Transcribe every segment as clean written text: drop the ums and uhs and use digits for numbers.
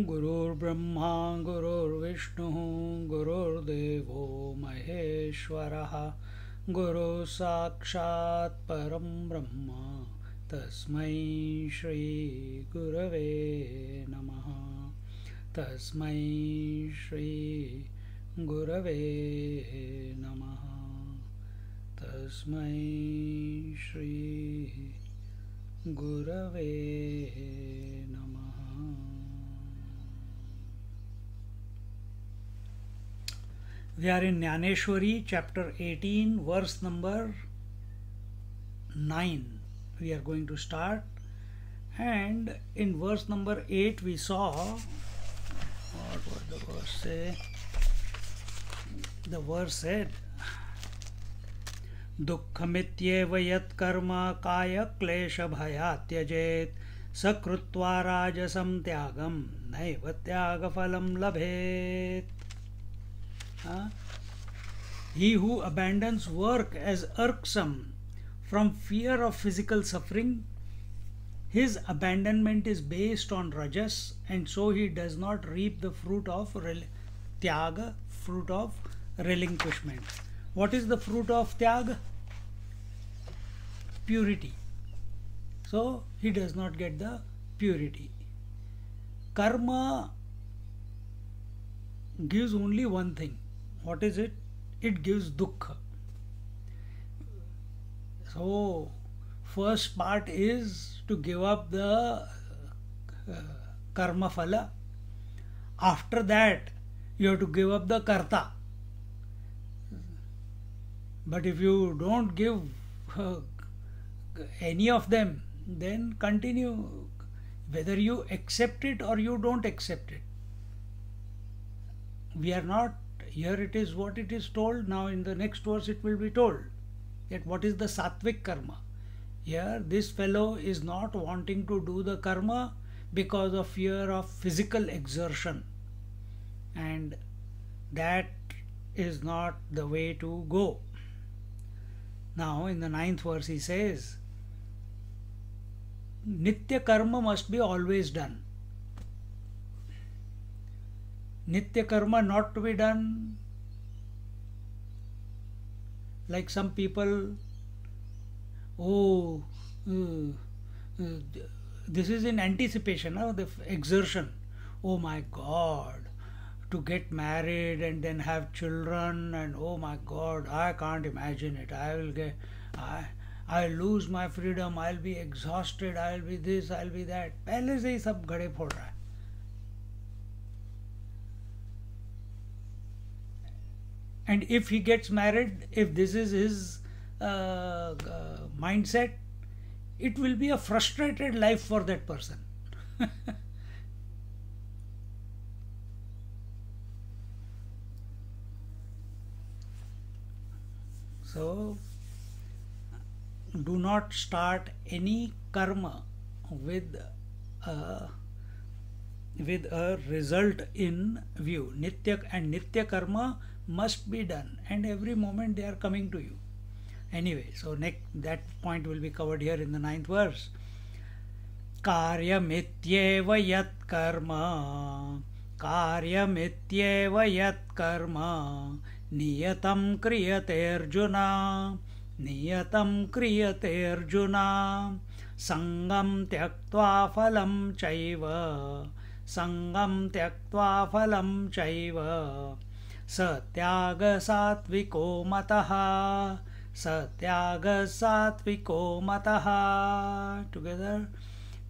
गुरुर्ब्रह्मा गुरुर्विष्णु गुरुर्देवो महेश्वरः गुरु साक्षात् परं ब्रह्म तस्मै श्री गुरवे नमः। तस्मै श्री गुरवे नमः। तस्मै श्री गुरवे नमः। We are in Jnaneshwari, chapter 18, verse number 9. We are going to start, and in verse number 8 we saw, what was the verse say? The verse said, दुःखमित्येव यत्कर्म काय क्लेश भयात् त्यजेत् सकृत्वा राजसं त्यागं नैव त्यागफलं लभेत्. He who abandons work as irksome from fear of physical suffering, his abandonment is based on rajas, and so he does not reap the fruit of tyaga, fruit of relinquishment. What is the fruit of tyaga? Purity. So he does not get the purity. Karma gives only one thing. What is it? It gives dukkha. So first part is to give up the karma phala. After that you have to give up the karta. But if you don't give any of them, then continue whether you accept it or you don't accept it. We are not here. It is what it is told. Now in the next verse it will be told that what is the sattvic karma. Here this fellow is not wanting to do the karma because of fear of physical exertion, and that is not the way to go. Now in the 9th verse he says, Nitya karma must be always done. Nitya karma not to be done, like some people, this is in anticipation of the exertion. Oh my God, to get married and then have children, and oh my God, I can't imagine it. I'll lose my freedom, I'll be exhausted, I'll be this, I'll be that. पहले से ही सब घड़े फोड़ रहा है. And if he gets married, if this is his mindset, it will be a frustrated life for that person. So do not start any karma with a result in view. Nitya karma must be done, and every moment they are coming to you. Anyway, so that point will be covered here in the 9th verse. Karyamityeva yat karma niyatam kriyate arjuna sangam tyaktva phalam chaiva satyaga satviko mataha. Together,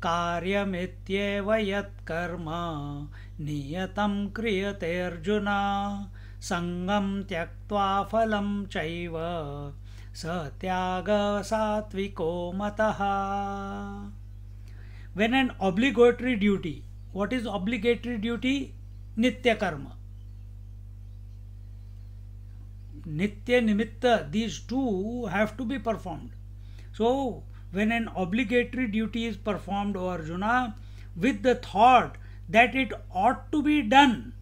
karyamityeva yat karma niyatam kriyate arjuna sangam tyaktva phalam chaiva satyaga satviko mataha. when an obligatory duty, what is obligatory duty? Nitya karma. Nitya nimitta, these two have to be performed. So, when an obligatory duty is performed, O Arjuna, with the thought that it ought to be done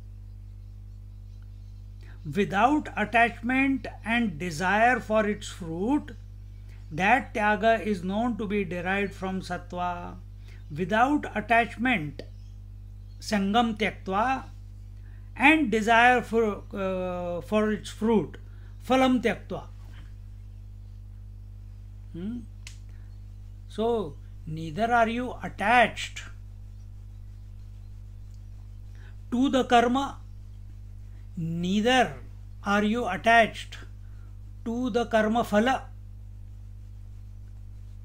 without attachment and desire for its fruit, that tyaga is known to be derived from sattva. Without attachment, sangam tyaktva, and desire for its fruit, phalam tyaktva. So, neither are you attached to the karma, neither are you attached to the karma phala.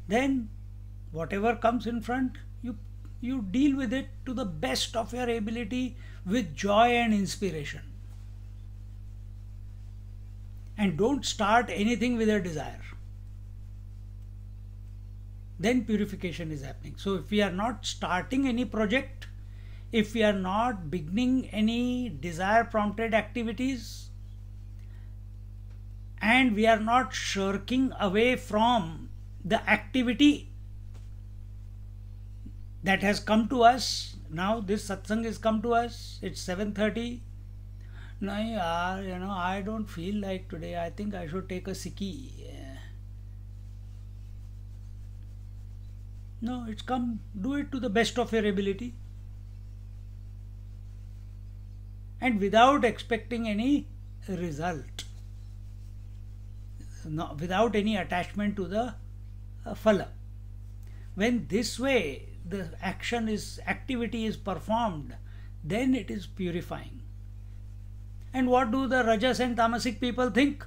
Then, whatever comes in front, you deal with it to the best of your ability with joy and inspiration. And don't start anything with a desire. Then purification is happening. So if we are not starting any project, if we are not beginning any desire prompted activities, and we are not shirking away from the activity that has come to us. Now this satsang has come to us, it's 7:30. No, I don't feel like today, I think I should take a sickie. No, it's come, do it to the best of your ability. And without expecting any result. No, without any attachment to the phala. When this way the activity is performed, then it is purifying. And what do the rajas and tamasic people think?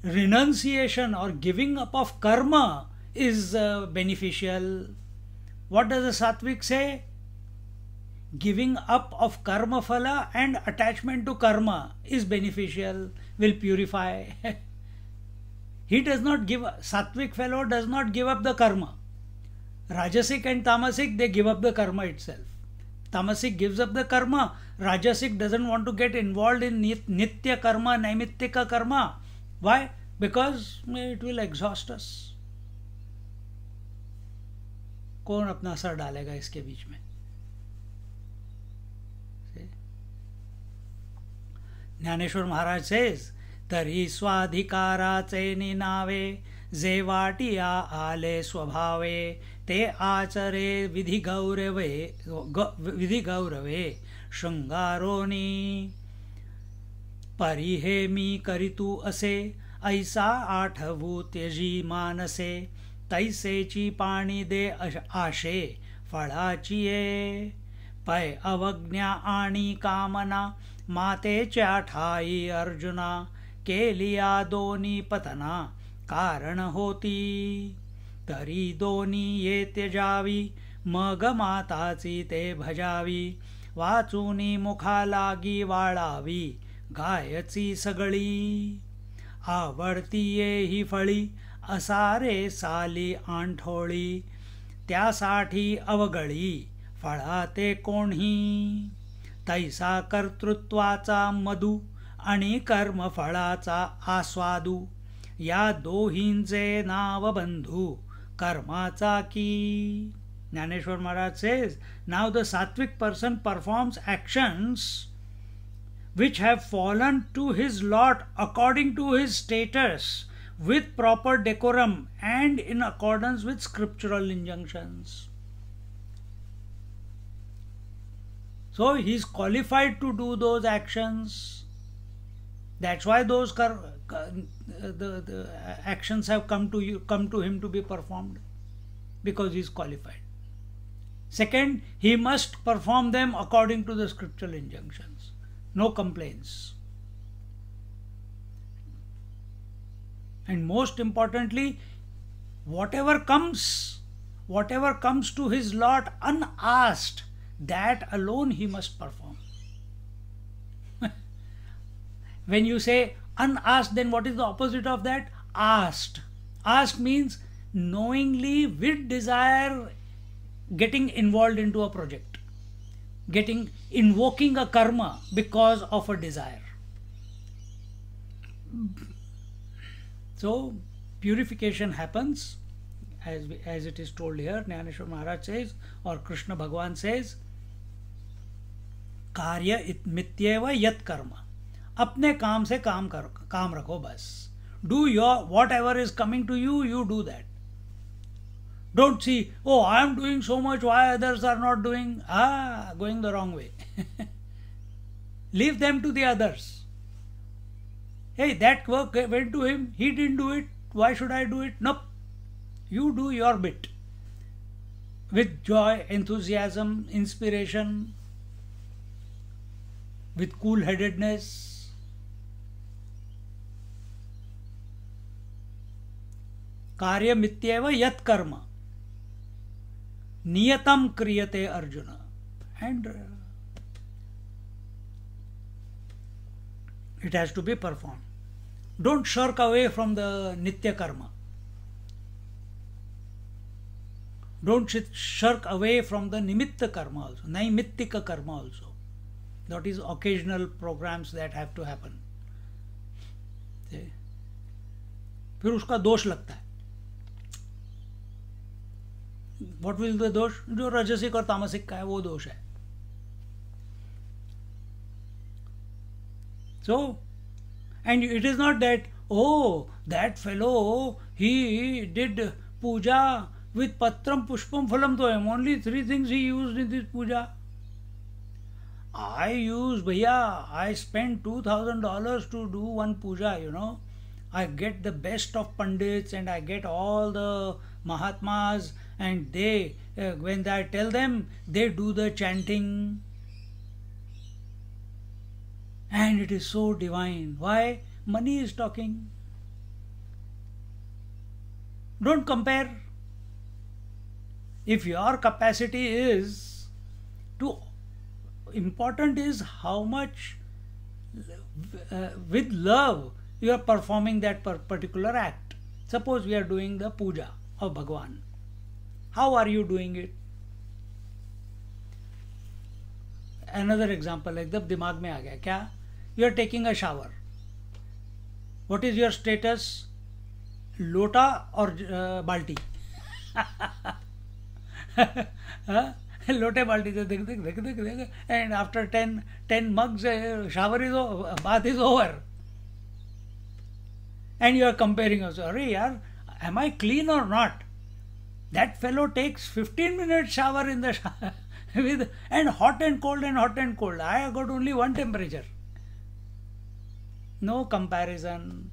Renunciation or giving up of karma is beneficial. What does the sattvic say? Giving up of karma phala and attachment to karma is beneficial, will purify. He does not give, sattvic fellow does not give up the karma. Rajasic and tamasic, they give up the karma itself. Tamasic gives up the karma. Rajasic doesn't want to get involved in nitya karma, naimittika karma. Why? Because it will exhaust us. कौन अपना sir डालेगा इसके बीच में? ज्ञानेश्वर महाराज says, तरी स्वाधिकाराचे निनावे जे वाटिया आले स्वभावे ते आचरे विधि गौरवे शृंगारोनी परिहेमी करितु असे ऐसा आठवू त्यजी मानसे तैसेची पाणी दे आशे फळाची ये पै अवज्ञा आणि कामना मातेच्या ठाई अर्जुना केलिया दोनी पतना कारण होती तरी दोनी ये त्यजावी मग माताची ते भजावी वाचूनी मुखा लागी वाळावी गायची सगळी आवडती ये ही फळी असारे साली आंठोळी त्यासाठी अवगळी फळाते कोणी तैसा कर्तृत्वाचा मधु आणि कर्मफळाचा आस्वादू या दोहींचे नाव बंधू कर्माचा की. Jnaneshwar Maharaj says, now the sattvic person performs actions which have fallen to his lot according to his status, with proper decorum and in accordance with scriptural injunctions. So he is qualified to do those actions. That's why those the actions have come to him to be performed, because he is qualified. Second, he must perform them according to the scriptural injunctions. No complaints. And most importantly, whatever comes to his lot unasked, that alone he must perform. When you say unasked, then what is the opposite of that? Asked. Asked means knowingly, with desire, getting involved into a project, invoking a karma because of a desire. So purification happens as it is told here. Jnaneshwar Maharaj says, or Krishna Bhagwan says, कार्य मित्येव यत कर्म, अपने काम से काम रखो बस. Do your whatever is coming to you, you do that. Don't see, oh, I am doing so much, why others are not doing? Going the wrong way. Leave them to the others. Hey, that work went to him, he didn't do it, why should I do it? Nope. You do your bit. With joy, enthusiasm, inspiration, with cool-headedness. कार्य मित्येव यत कर्म नियतम क्रियते Arjun. And it has to be performed. Don't shirk away from the nitya karma. Don't shirk away from the nimitta karma also, naimittika karma also. That is occasional programs that have to happen. फिर उसका दोष लगता है. What will the दोष? जो रजसिक और तामसिक का है वो दोष है. So, and it is not that, oh, that fellow, he did puja with patram pushpam phalam toyam. Only 3 things he used in this puja. I spent $2,000 to do one puja, you know. I get the best of Pandits and I get all the Mahatmas, and they, when I tell them, they do the chanting. And it is so divine. Why? Money is talking. Don't compare. If your capacity is to, important is how much with love you are performing that particular act. Suppose we are doing the puja of Bhagwan. How are you doing it? Another example, like the dimag mein aa gaya kya? You are taking a shower. What is your status? Lota or balti? Lote balti se dekh, and after 10 mugs, shower is over, bath is over. And you are comparing us. Arey yaar, am I clean or not? That fellow takes 15 minutes shower in the shower with, and hot and cold and hot and cold. I have got only one temperature. No comparison.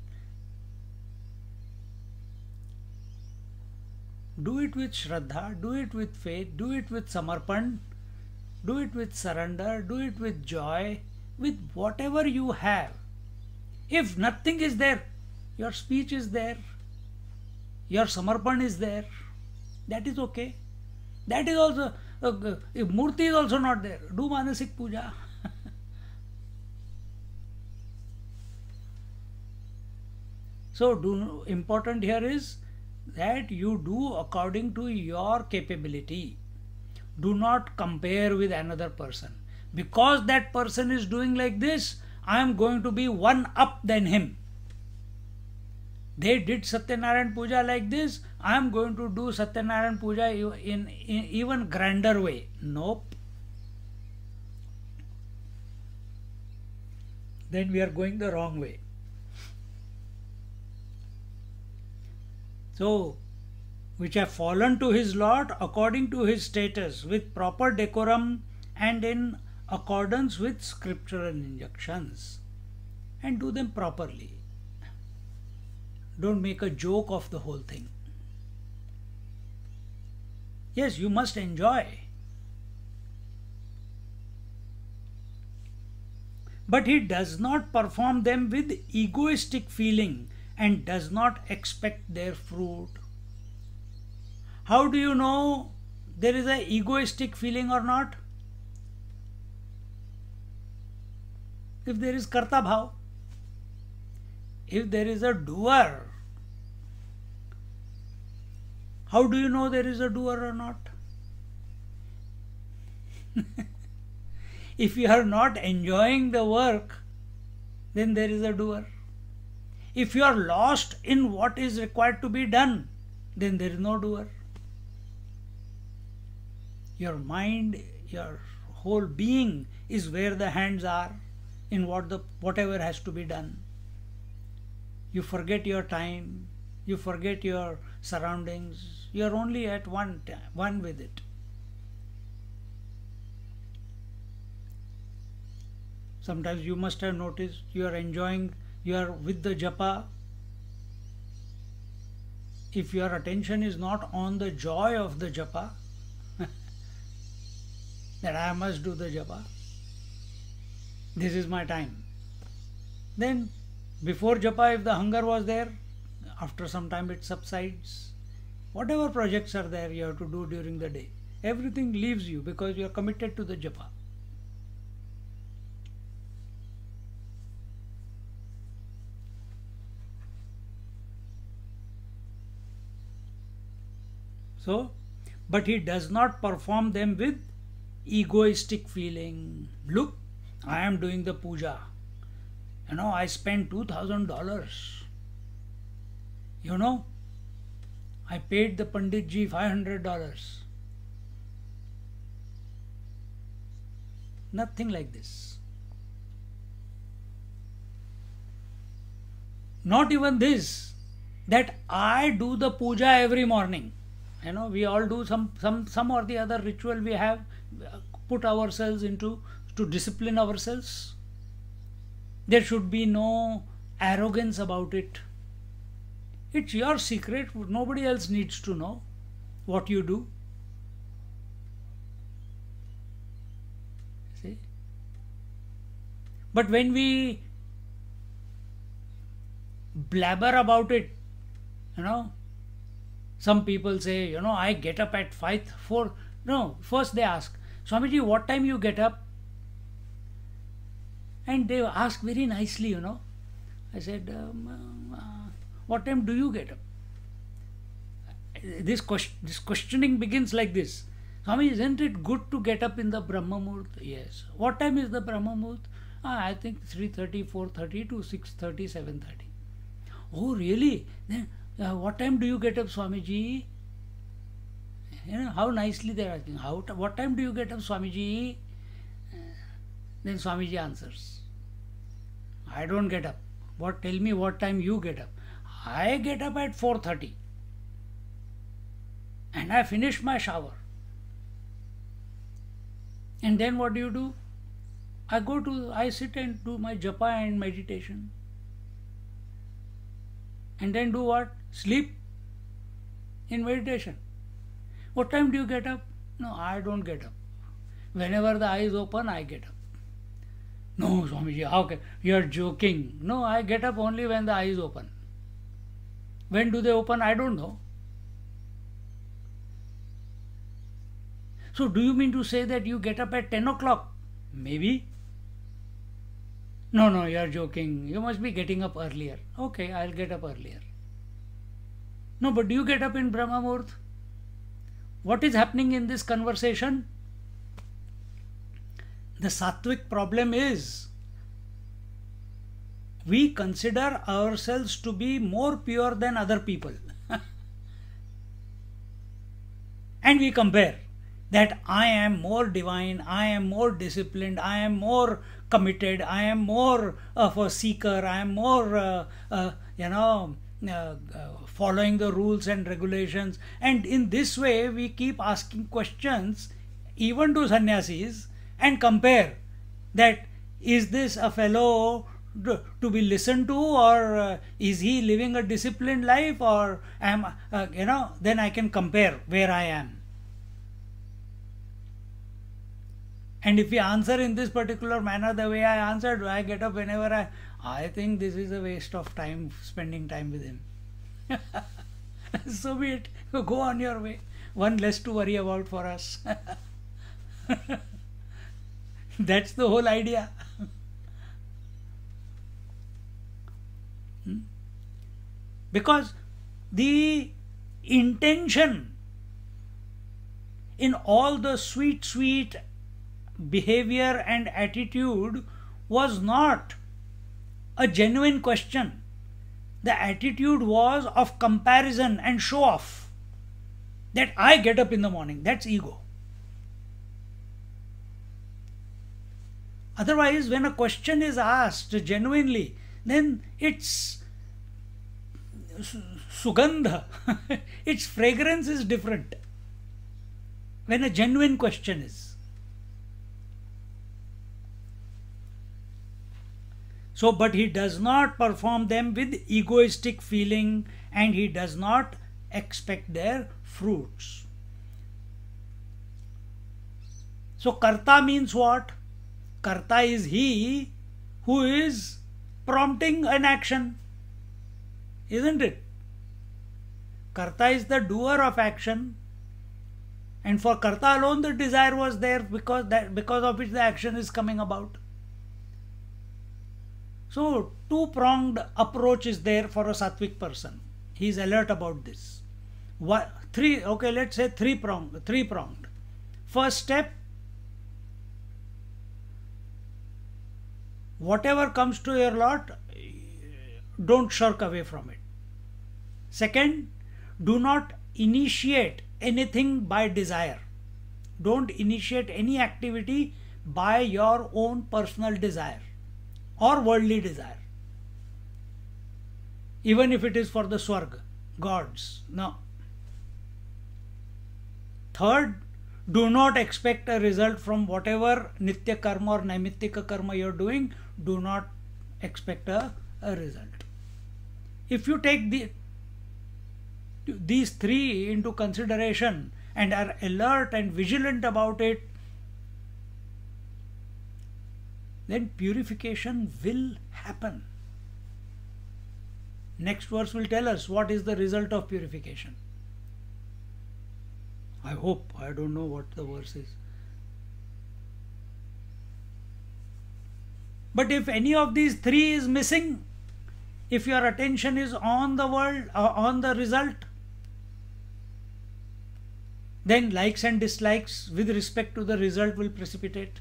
Do it with Shraddha, do it with faith, do it with Samarpan, do it with surrender, do it with joy, with whatever you have. If nothing is there, your speech is there, your Samarpan is there, that is okay. That is also, if Murti is also not there, do Manasik Puja. So, important here is that you do according to your capability. Do not compare with another person. Because that person is doing like this, I am going to be one up than him. They did Satyanarayan Puja like this, I am going to do Satyanarayan Puja in even grander way. Nope. Then we are going the wrong way. So, which have fallen to his lot according to his status, with proper decorum and in accordance with scriptural injunctions, and do them properly. Don't make a joke of the whole thing. Yes, you must enjoy. But he does not perform them with egoistic feeling and does not expect their fruit. How do you know there is an egoistic feeling or not? If there is karta bhav, if there is a doer, how do you know there is a doer or not? If you are not enjoying the work, then there is a doer. If you are lost in what is required to be done, then there is no doer. Your mind, your whole being is where the hands are in whatever has to be done. You forget your time, you forget your surroundings, you are only at one with it. Sometimes you must have noticed you are enjoying, you are with the japa. If your attention is not on the joy of the japa, that I must do the japa, this is my time. Then before japa, if the hunger was there, after some time it subsides. Whatever projects are there you have to do during the day, everything leaves you because you are committed to the japa. So, but he does not perform them with egoistic feeling. Look, I am doing the puja. You know, I spent $2,000. You know, I paid the Pandit ji $500. Nothing like this. Not even this, that I do the puja every morning. You know, we all do some or the other ritual we have put ourselves into to discipline ourselves. There should be no arrogance about it. It's your secret. Nobody else needs to know what you do. See? But when we blabber about it, you know, some people say, you know, I get up at 4. No, first they ask, Swamiji, what time you get up? And they ask very nicely, you know. I said, what time do you get up? This questioning begins like this. Swami, isn't it good to get up in the Brahma Muhurt? Yes. What time is the Brahma Muhurt? I think 3:30, 4:30 to 6:30, 7:30. Oh, really? Then what time do you get up, Swamiji? You know, how nicely they are asking. What time do you get up, Swamiji? Then Swamiji answers, I don't get up. Tell me what time you get up. I get up at 4:30. And I finish my shower. And then what do? I sit and do my japa and meditation. And then do what? Sleep in meditation. What time do you get up? No, I don't get up. Whenever the eyes open, I get up. No, Swamiji, how can you are joking? No, I get up only when the eyes open. When do they open? I don't know. So do you mean to say that you get up at 10 o'clock? Maybe. No, you are joking. You must be getting up earlier. Okay, I'll get up earlier. No, but do you get up in Brahma Muhurt? What is happening in this conversation? The Sattvic problem is we consider ourselves to be more pure than other people. And we compare that I am more divine, I am more disciplined, I am more committed, I am more of a seeker, I am more, following the rules and regulations. And in this way, we keep asking questions even to sannyasis and compare that is this a fellow to be listened to, or is he living a disciplined life, or then I can compare where I am. And if we answer in this particular manner, the way I answered, I get up whenever I think this is a waste of time, spending time with him. So be it. Go on your way. One less to worry about for us. That's the whole idea. Because the intention in all the sweet behavior and attitude was not a genuine question. The attitude was of comparison and show off. That I get up in the morning, that's ego. Otherwise, when a question is asked genuinely, then its sugandha, its fragrance is different. When a genuine question is. So, but he does not perform them with egoistic feeling, and he does not expect their fruits. So, karta means what? Karta is he who is prompting an action, isn't it? Karta is the doer of action, and for karta alone the desire was there because of which the action is coming about. So, two-pronged approach is there for a sattvic person. He is alert about this. Let's say three-pronged. First step, whatever comes to your lot, don't shirk away from it. Second, do not initiate anything by desire. Don't initiate any activity by your own personal desire or worldly desire. Even if it is for the Swarga, gods. No. Third, do not expect a result from whatever Nitya Karma or Naimittika Karma you are doing. Do not expect a result. If you take these three into consideration and are alert and vigilant about it, then purification will happen. Next verse will tell us what is the result of purification. I hope. I don't know what the verse is. But if any of these three is missing, if your attention is on the world, on the result, then likes and dislikes with respect to the result will precipitate.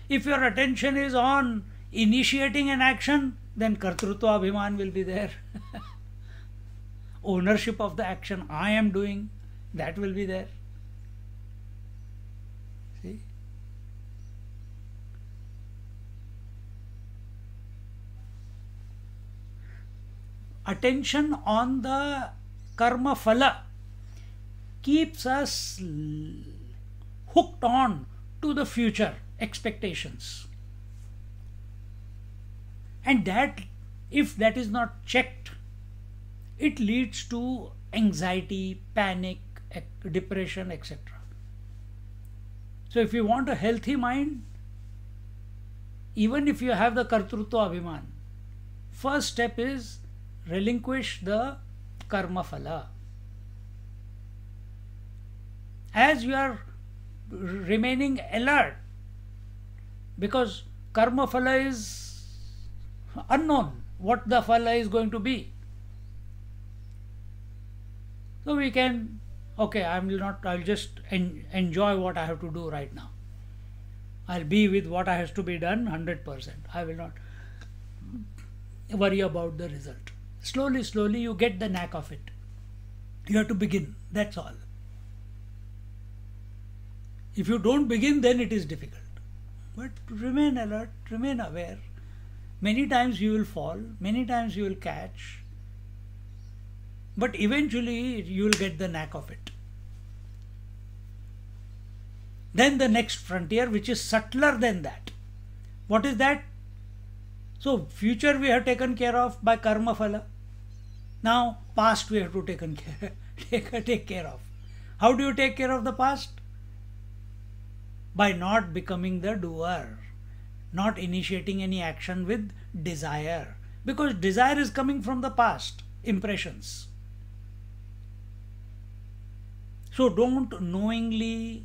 If your attention is on initiating an action, then kartrutva abhiman will be there. Ownership of the action I am doing, that will be there. See? Attention on the karma phala keeps us hooked on to the future expectations. And that, if that is not checked, it leads to anxiety, panic, depression, etc. So if you want a healthy mind, even if you have the kartrutva abhiman, first step is relinquish the karma phala. As you are remaining alert, because karma phala is unknown, what the phala is going to be. So we can, okay, I'll just enjoy what I have to do right now. I'll be with what has to be done 100%. I will not worry about the result. Slowly, slowly you get the knack of it. You have to begin, that's all. If you don't begin, then it is difficult. But remain alert, remain aware. Many times you will fall, many times you will catch, but eventually you will get the knack of it. Then the next frontier, which is subtler than that. What is that? So future we have taken care of by karma phala. Now past we have to take care of. How do you take care of the past? By not becoming the doer, not initiating any action with desire, because desire is coming from the past impressions. So don't knowingly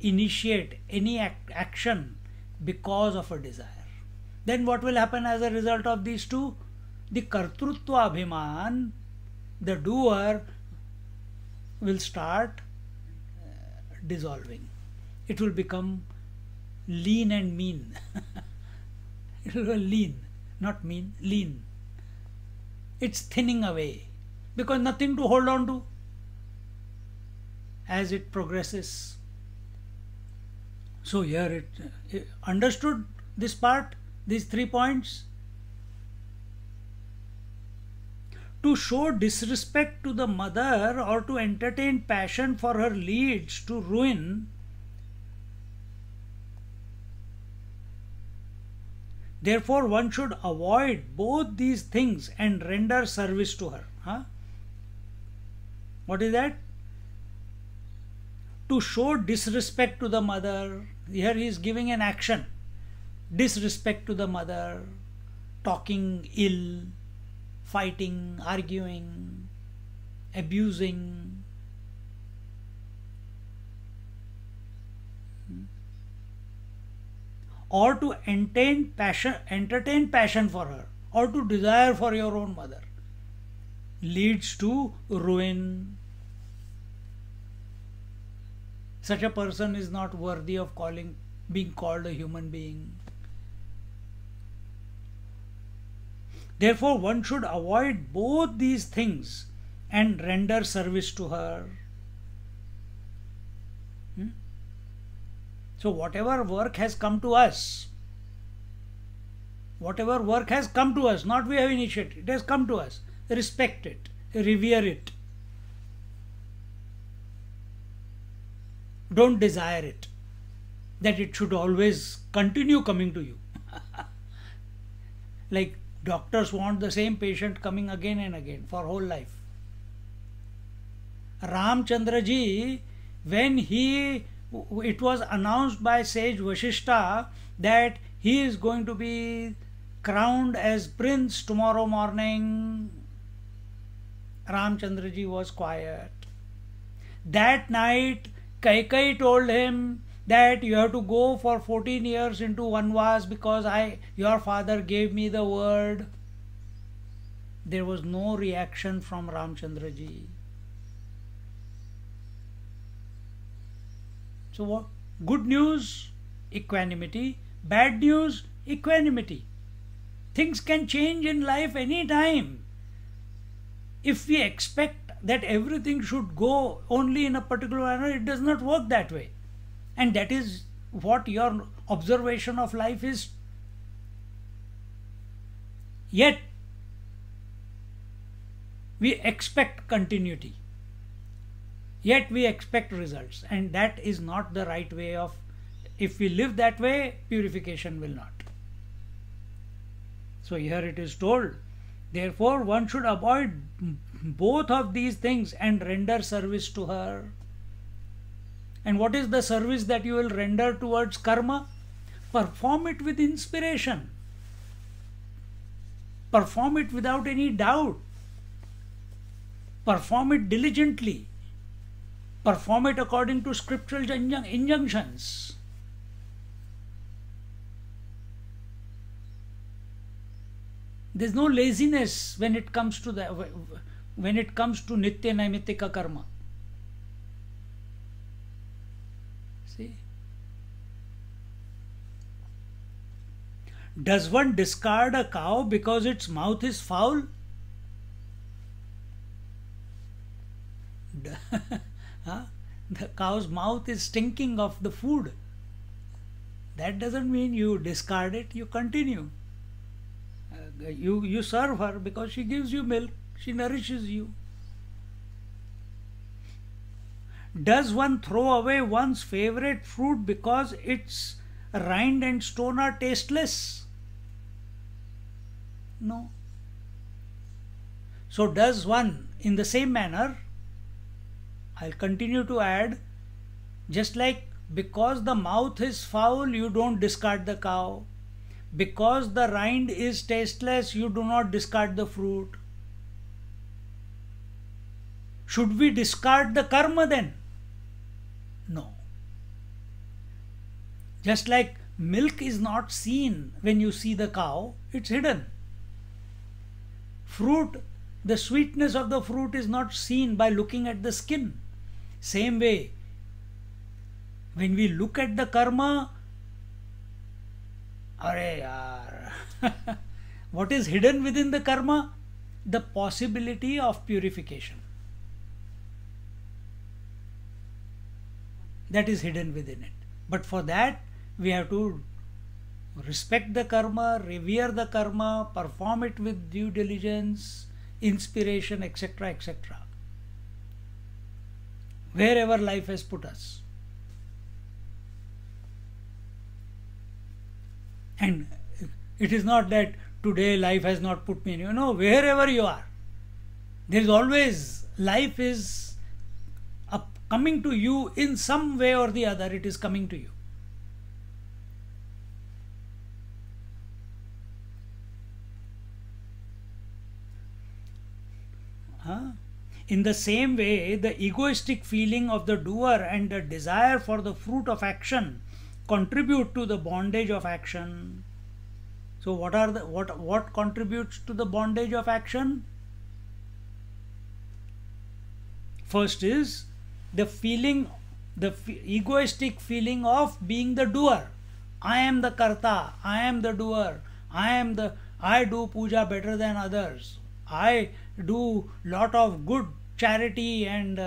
initiate any action because of a desire. Then what will happen as a result of these two? The kartrutva abhiman, the doer, will start dissolving. It will become lean and mean. It will be lean, not mean, lean. It's thinning away because nothing to hold on to as it progresses. So here it understood this part, these 3 points. To show disrespect to the mother or to entertain passion for her leads to ruin. Therefore, one should avoid both these things and render service to her. What is that? To show disrespect to the mother. Here he is giving an action. Disrespect to the mother, talking ill, fighting, arguing, abusing. Or to entertain passion for her, or to desire for your own mother, leads to ruin. Such a person is not worthy of being called a human being. Therefore, one should avoid both these things and render service to her. So whatever work has come to us, not we have initiated, it has come to us. Respect it, revere it. Don't desire it, that it should always continue coming to you. Like doctors want the same patient coming again and again for whole life. Ramchandra ji, when it was announced by sage Vashishta that he is going to be crowned as prince tomorrow morning, Ramchandra ji was quiet. That night, Kaikeyi told him that you have to go for 14 years into Vanvas because your father gave me the word. There was no reaction from Ramchandra ji. So what? Good news, equanimity. Bad news, equanimity. Things can change in life any time. If we expect that everything should go only in a particular manner, it does not work that way. And that is what your observation of life is. Yet, we expect continuity. Yet we expect results, and that is not the right way of, if we live that way, purification will not. So here it is told, therefore one should avoid both of these things and render service to her. And what is the service that you will render towards karma? Perform it with inspiration. Perform it without any doubt. Perform it diligently. Perform it according to scriptural injunctions. There is no laziness when it comes to nitya naimittika karma. See? Does one discard a cow because its mouth is foul? The cow's mouth is stinking of the food. That doesn't mean you discard it, you continue. You serve her because she gives you milk, she nourishes you. Does one throw away one's favorite fruit because its rind and stone are tasteless? No. So does one, in the same manner, I'll continue to add, just like because the mouth is foul, you don't discard the cow. Because the rind is tasteless, you do not discard the fruit. Should we discard the karma then? No. Just like milk is not seen when you see the cow, it's hidden. Fruit, the sweetness of the fruit is not seen by looking at the skin. Same way, When we look at the karma, arey yaar, what is hidden within the karma? The possibility of purification. That is hidden within it. But for that, we have to respect the karma, revere the karma, perform it with due diligence, inspiration, etc., etc. Wherever life has put us. And it is not that today life has not put me in. You know, wherever you are, there is always, life is coming to you in some way or the other, it is coming to you. In the same way, the egoistic feeling of the doer and the desire for the fruit of action contribute to the bondage of action. So what contributes to the bondage of action? First is the feeling, egoistic feeling of being the doer. I am the karta, I am the doer, I do puja better than others, I do lot of good charity and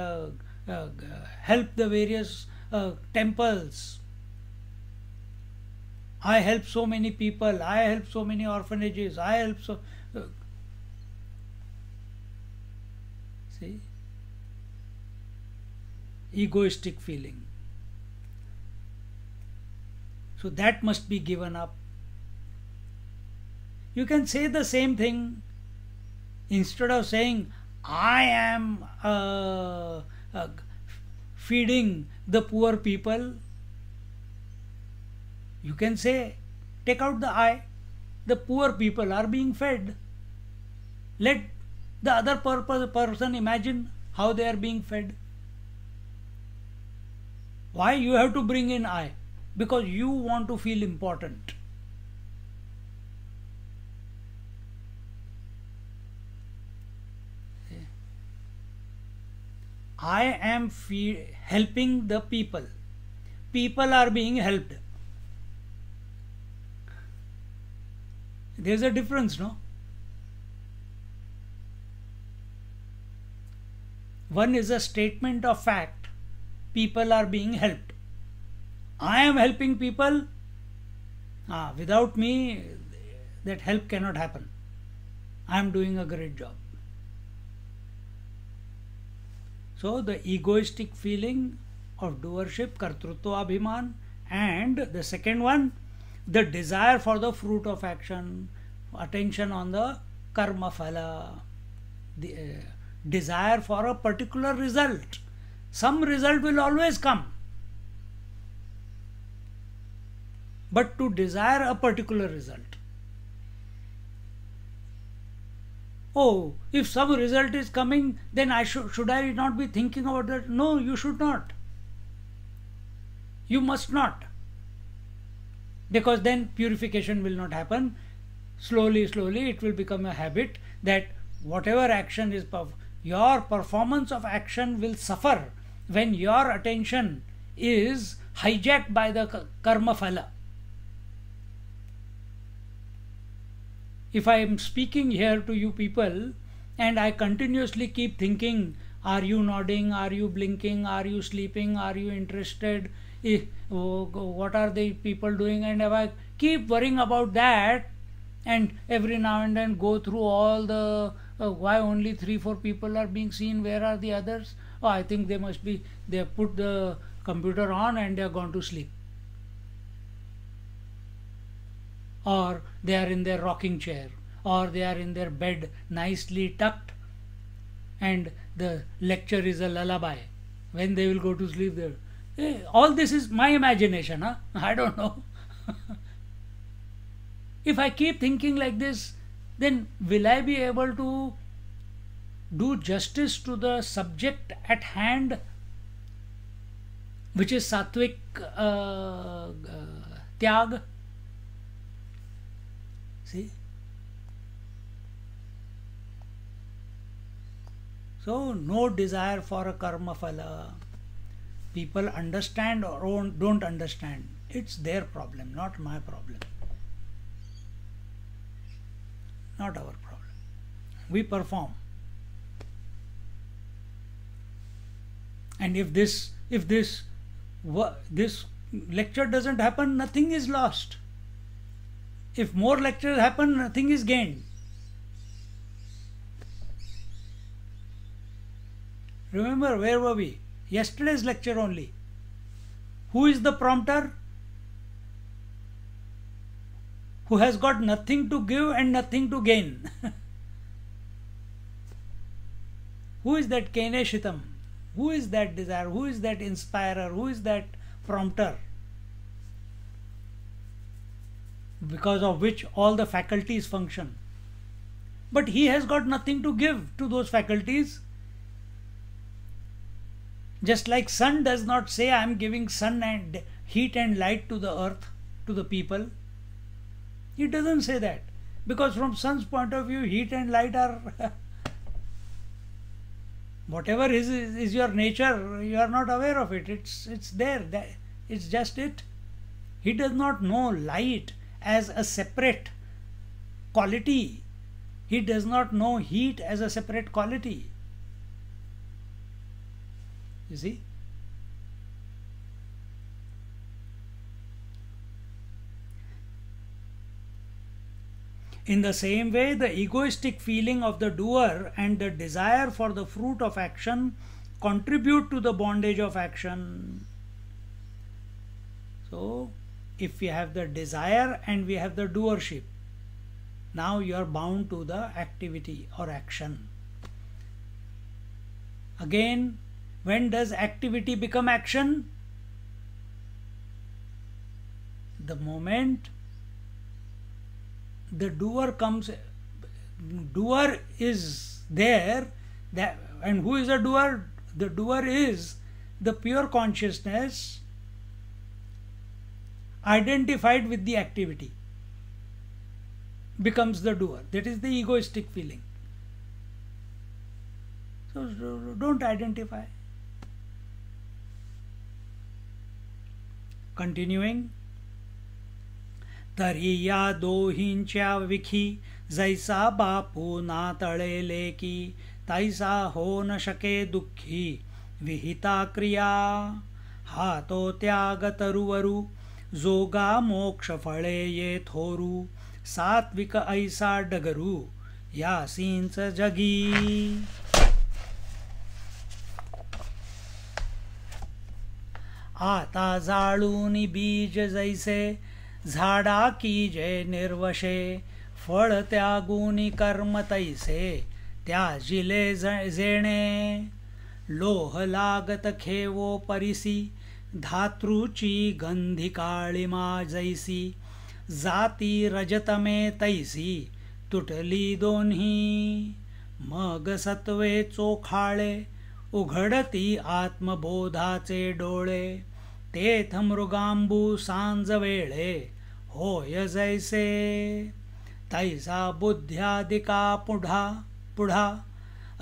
help the various temples, I help so many people, I help so many orphanages, I help so... see? Egoistic feeling. So that must be given up. You can say the same thing. Instead of saying, I am feeding the poor people, you can say, take out the I. The poor people are being fed. Let the other person imagine how they are being fed. Why you have to bring in I? Because you want to feel important. I am helping the people. People are being helped. There's a difference, no? One is a statement of fact. People are being helped. I am helping people. Without me, that help cannot happen. I am doing a great job. So the egoistic feeling of doership, kartrutva abhiman, and the second one, the desire for the fruit of action, attention on the karma phala, the desire for a particular result. Some result will always come. But to desire a particular result. Oh, if some result is coming, then should I not be thinking about that? No, you should not. You must not. Because then purification will not happen. Slowly, slowly it will become a habit that whatever action is, your performance of action will suffer when your attention is hijacked by the karma phala. If I am speaking here to you people and I continuously keep thinking, are you nodding, are you blinking, are you sleeping, are you interested, what are the people doing, and if I keep worrying about that and every now and then go through all the why only 3-4 people are being seen, where are the others, oh, I think they must be, they have put the computer on and they have gone to sleep, or they are in their rocking chair, or they are in their bed nicely tucked and the lecture is a lullaby. When they will go to sleep, all this is my imagination, huh? I don't know. If I keep thinking like this, then will I be able to do justice to the subject at hand, which is sattvic tyag? See? So, no desire for a karma phala. People understand or don't understand. It's their problem, not my problem. Not our problem. We perform. And if this lecture doesn't happen, nothing is lost. If more lectures happen, nothing is gained. Remember, where were we? Yesterday's lecture only. Who is the prompter? Who has got nothing to give and nothing to gain. Who is that Keneshitam? Who is that desire? Who is that inspirer? Who is that prompter? Because of which all the faculties function. But he has got nothing to give to those faculties. Just like sun does not say, I am giving sun and heat and light to the earth, to the people. It doesn't say that. Because from sun's point of view, heat and light are whatever is your nature, you are not aware of it. It's there. It's just it. He does not know light as a separate quality. He does not know heat as a separate quality. You see? In the same way, the egoistic feeling of the doer and the desire for the fruit of action contribute to the bondage of action. So, if we have the desire and we have the doership, now you are bound to the activity or action. Again, when does activity become action? The moment the doer comes, doer is there, and who is the doer? The doer is the pure consciousness identified with the activity, becomes the doer. That is the egoistic feeling. So don't identify. Continuing, तरी या दोहींच्या विखी जैसा बापू ना तळेले की तैसा हो न शके दुःखी विहिता क्रिया हा तो त्याग तरुवरू जोगा मोक्ष फळे ये थोरू सात्विक ऐसा डगरू या सींच जगी. आता जाळूनी बीज जैसे झाडा कीजे निर्वशे फळ त्यागुनी कर्म तैसे त्याजिले जेणे लोह लागत खेवो परिसी धातृची गंधी काळीमा जैसी जाती रजतमे तैसी तुटली दोन्ही मग सत्वे चोखाळे उघडती आत्मबोधाचे डोळे तेथ मृगांबू सांज वेळे होय जैसे तैसा बुद्ध्यादिका पुढा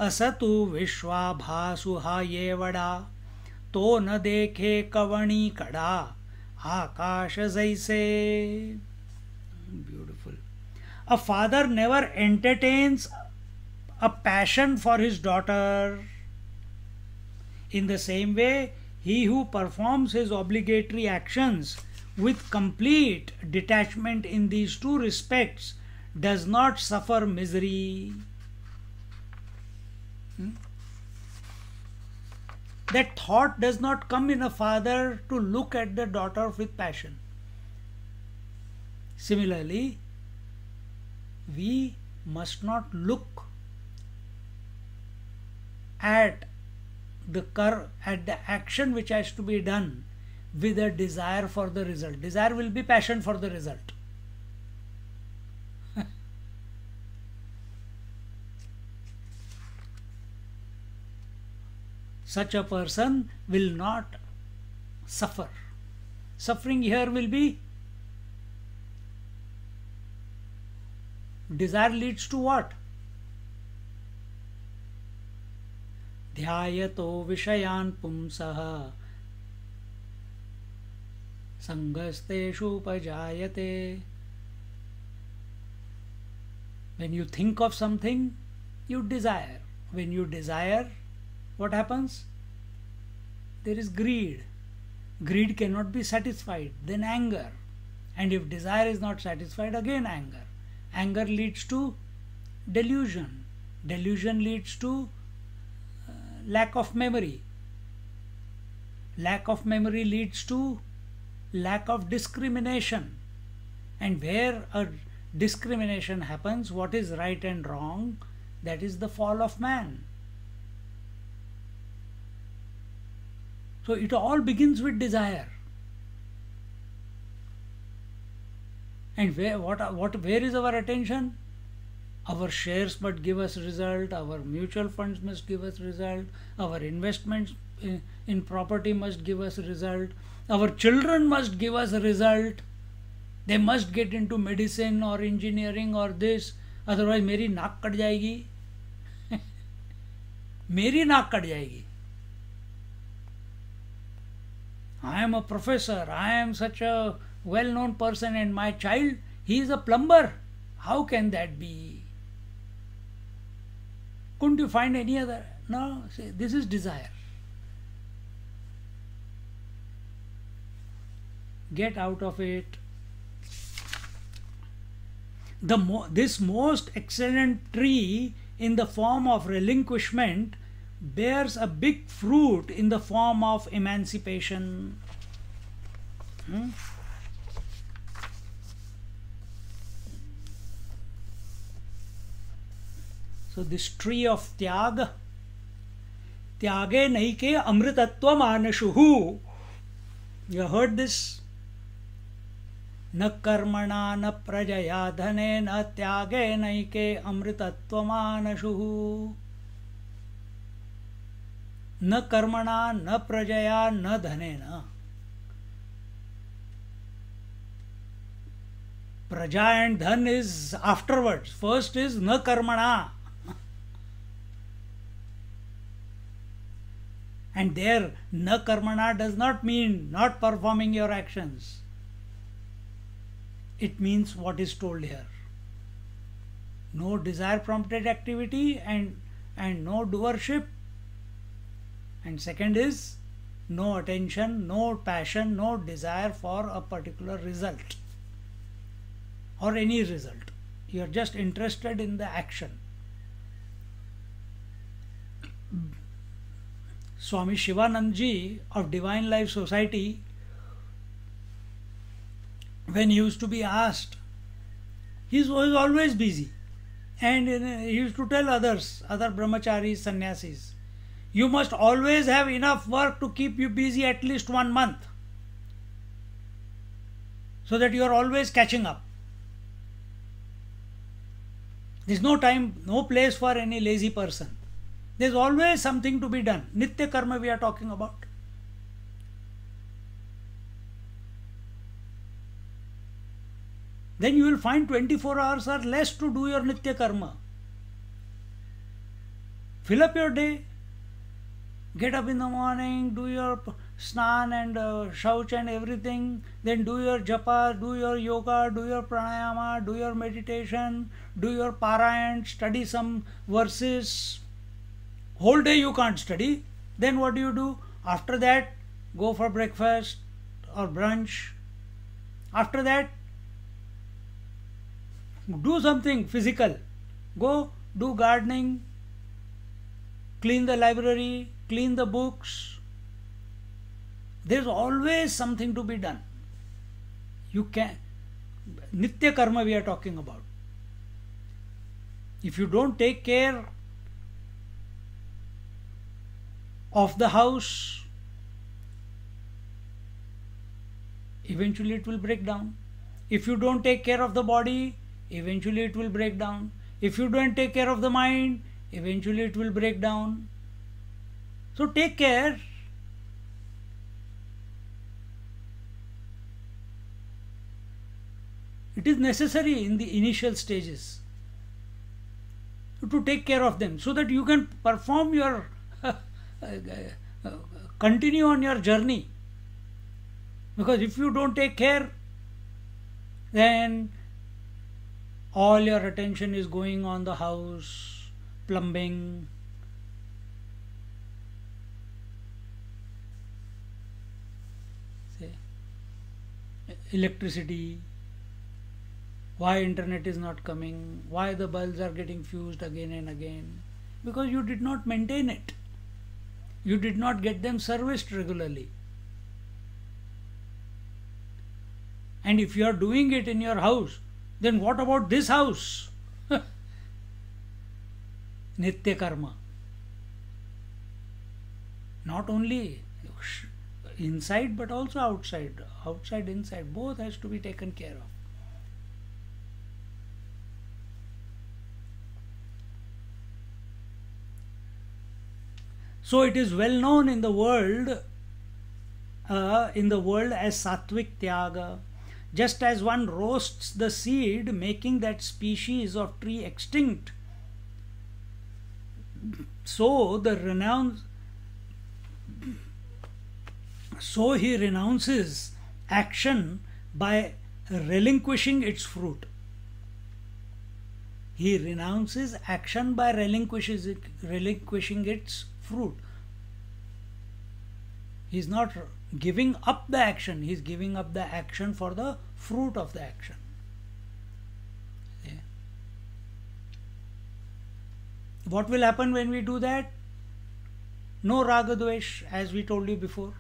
असतु विश्वाभासु हा येवडा तो न देखे कवणी कडा आकाश जैसे. Beautiful. A father never entertains a passion for his daughter. In the same way, he who performs his obligatory actions with complete detachment in these two respects does not suffer misery. That thought does not come in a father to look at the daughter with passion. Similarly, we must not look at the action which has to be done with a desire for the result. Desire will be passion for the result. Such a person will not suffer. Suffering here will be desire leads to what? ध्यायतो विषयान् पुंसः Sangastheshu upajayate. When you think of something, you desire. When you desire, what happens? There is greed. Greed cannot be satisfied, then anger. And if desire is not satisfied, again anger. Anger leads to delusion. Delusion leads to lack of memory. Lack of memory leads to lack of discrimination. And where a discrimination happens, what is right and wrong, that is the fall of man. So it all begins with desire. And where is our attention? Our shares must give us result, our mutual funds must give us result, our investments in property must give us result, our children must give us result. They must get into medicine or engineering or this, otherwise मेरी नाक cut जाएगी. मेरी नाक cut जाएगी. I am a professor, I am such a well-known person, and my child, he is a plumber. How can that be? Couldn't you find any other? No, see, this is desire. Get out of it. This most excellent tree in the form of relinquishment bears a big fruit in the form of emancipation. So this tree of Tyag, Tyage naike amritatvam anashuhu. You heard this? न कर्मणा न प्रजया धने न त्यागे नैके अमृतत्वमानशुः. न कर्मणा न प्रजया न धनेन. Praja and dhan is afterwards. First is na karmana. And there na karmana does not mean not performing your actions. It means what is told here. No desire prompted activity and no doership. And second is no attention, no passion, no desire for a particular result or any result. You are just interested in the action. Swami Shivanandji of Divine Life Society, when he used to be asked, he was always busy, and he used to tell others, other brahmacharis, sannyasis, you must always have enough work to keep you busy at least 1 month, so that you are always catching up. There is no time, no place for any lazy person. There is always something to be done. Nitya karma we are talking about. Then you will find 24 hours or less to do your Nitya karma. Fill up your day. Get up in the morning, do your snan and shauch and everything. Then do your japa, do your yoga, do your pranayama, do your meditation, do your parayan, study some verses. Whole day you can't study. Then what do? After that, go for breakfast or brunch. After that, do something physical. Go do gardening, clean the library, clean the books. There is always something to be done. You can. Nitya karma we are talking about. If you don't take care of the house, eventually it will break down. If you don't take care of the body, eventually it will break down. If you don't take care of the mind, eventually it will break down. So take care. It is necessary in the initial stages to take care of them so that you can perform your continue on your journey. Because if you don't take care, then all your attention is going on the house, plumbing, say, electricity, why internet is not coming, why the bulbs are getting fused again and again, because you did not maintain it. You did not get them serviced regularly. And if you are doing it in your house, then what about this house? Nitya karma. Not only inside but also outside. Outside, inside, both has to be taken care of. So it is well known in the world as Sattvic Tyaga. Just as one roasts the seed, making that species of tree extinct, so he renounces action by relinquishing its fruit. He renounces action by relinquishing its fruit. He is not giving up the action, he is giving up the action for the fruit of the action. Yeah. What will happen when we do that? No raga dvesh, as we told you before.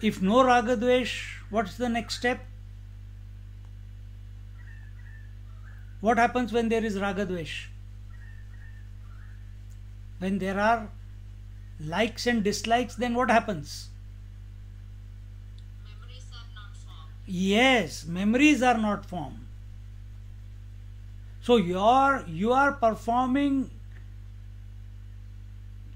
If no raga dvesh, what's the next step? What happens when there is raga dvesh? When there are likes and dislikes, then what happens? Memories are not formed. Yes, memories are not formed. So you are performing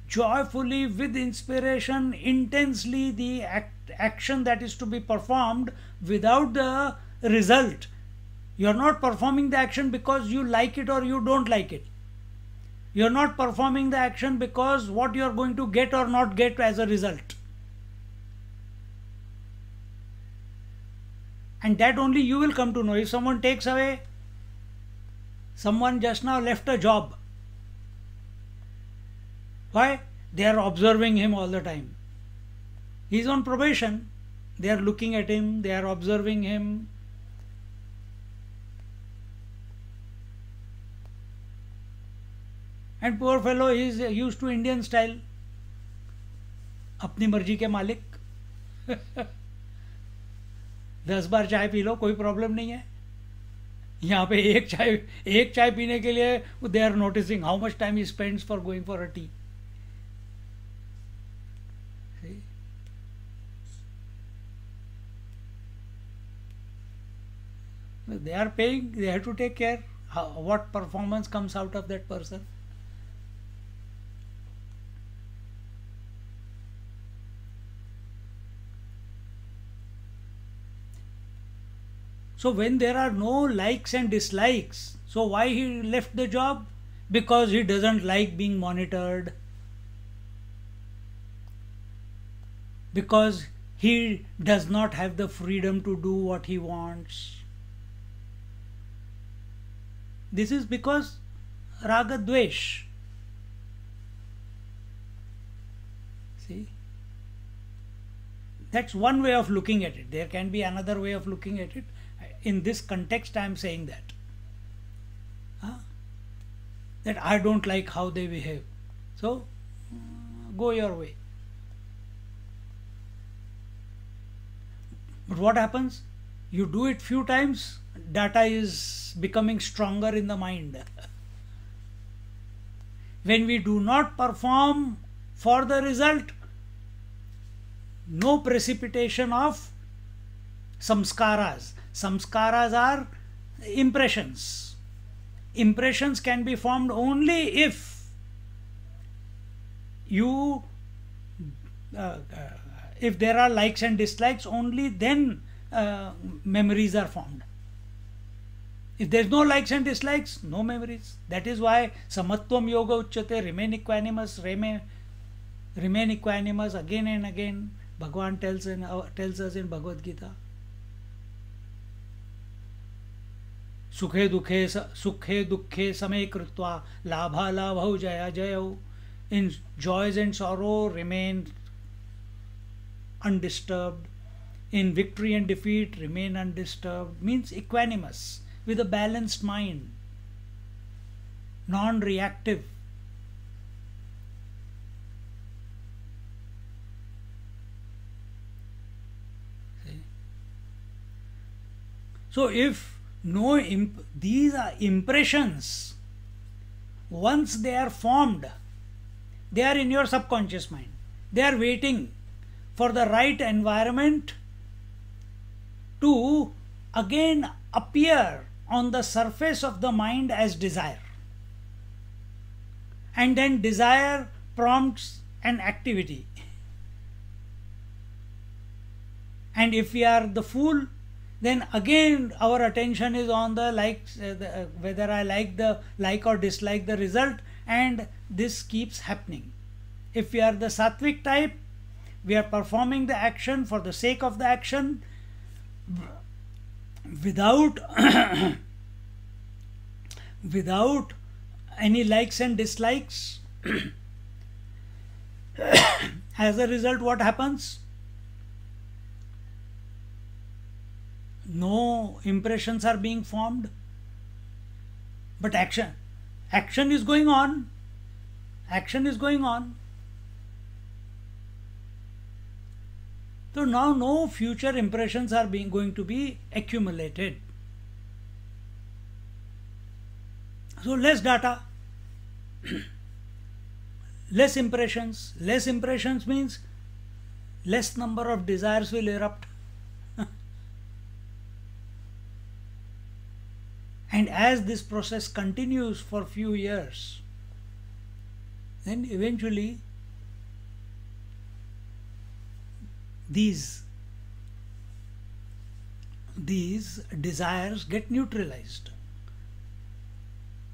joyfully, with inspiration, intensely the action that is to be performed without the result. You are not performing the action because you like it or you don't like it. You are not performing the action because what you are going to get or not get as a result. And that only you will come to know. If someone takes away, someone just now left a job. Why? They are observing him all the time. He is on probation. They are looking at him, they are observing him. And poor fellow, he is used to Indian style. अपनी मर्जी के मालिक 10 बार चाय P low, कोई problem नहीं है. यहाँ पे एक चाय पीने के लिए they are noticing how much time he spends for going for a tea. They are paying, they have to take care what performance comes out of that person. So when there are no likes and dislikes, so why he left the job? Because he doesn't like being monitored. Because he does not have the freedom to do what he wants. This is because raga dvesh. See? That's one way of looking at it. There can be another way of looking at it. In this context, I am saying that. That I don't like how they behave. So, go your way. But what happens? You do it few times, data is becoming stronger in the mind. When we do not perform for the result, no precipitation of samskaras. Samskaras are impressions. Impressions can be formed only if you if there are likes and dislikes, only then memories are formed. If there is no likes and dislikes, no memories. That is why samatvam yoga uchyate, remain equanimous again and again. Bhagavan tells us in Bhagavad Gita. Sukhe dukhe same krutva labha labhau jaya jayau. In joys and sorrow remain undisturbed. In victory and defeat remain undisturbed. Means equanimous, with a balanced mind, non-reactive. So if these are impressions, once they are formed, they are in your subconscious mind. They are waiting for the right environment to again appear on the surface of the mind as desire. And then desire prompts an activity. And if we are the fool, then again our attention is on the whether I like or dislike the result, and this keeps happening. If we are the sattvic type, we are performing the action for the sake of the action without without any likes and dislikes. As a result, what happens? No impressions are being formed, but action is going on. Action is going on. So now no future impressions are going to be accumulated. So less data, less impressions. Less impressions means less number of desires will erupt. And as this process continues for few years, then eventually these desires get neutralized.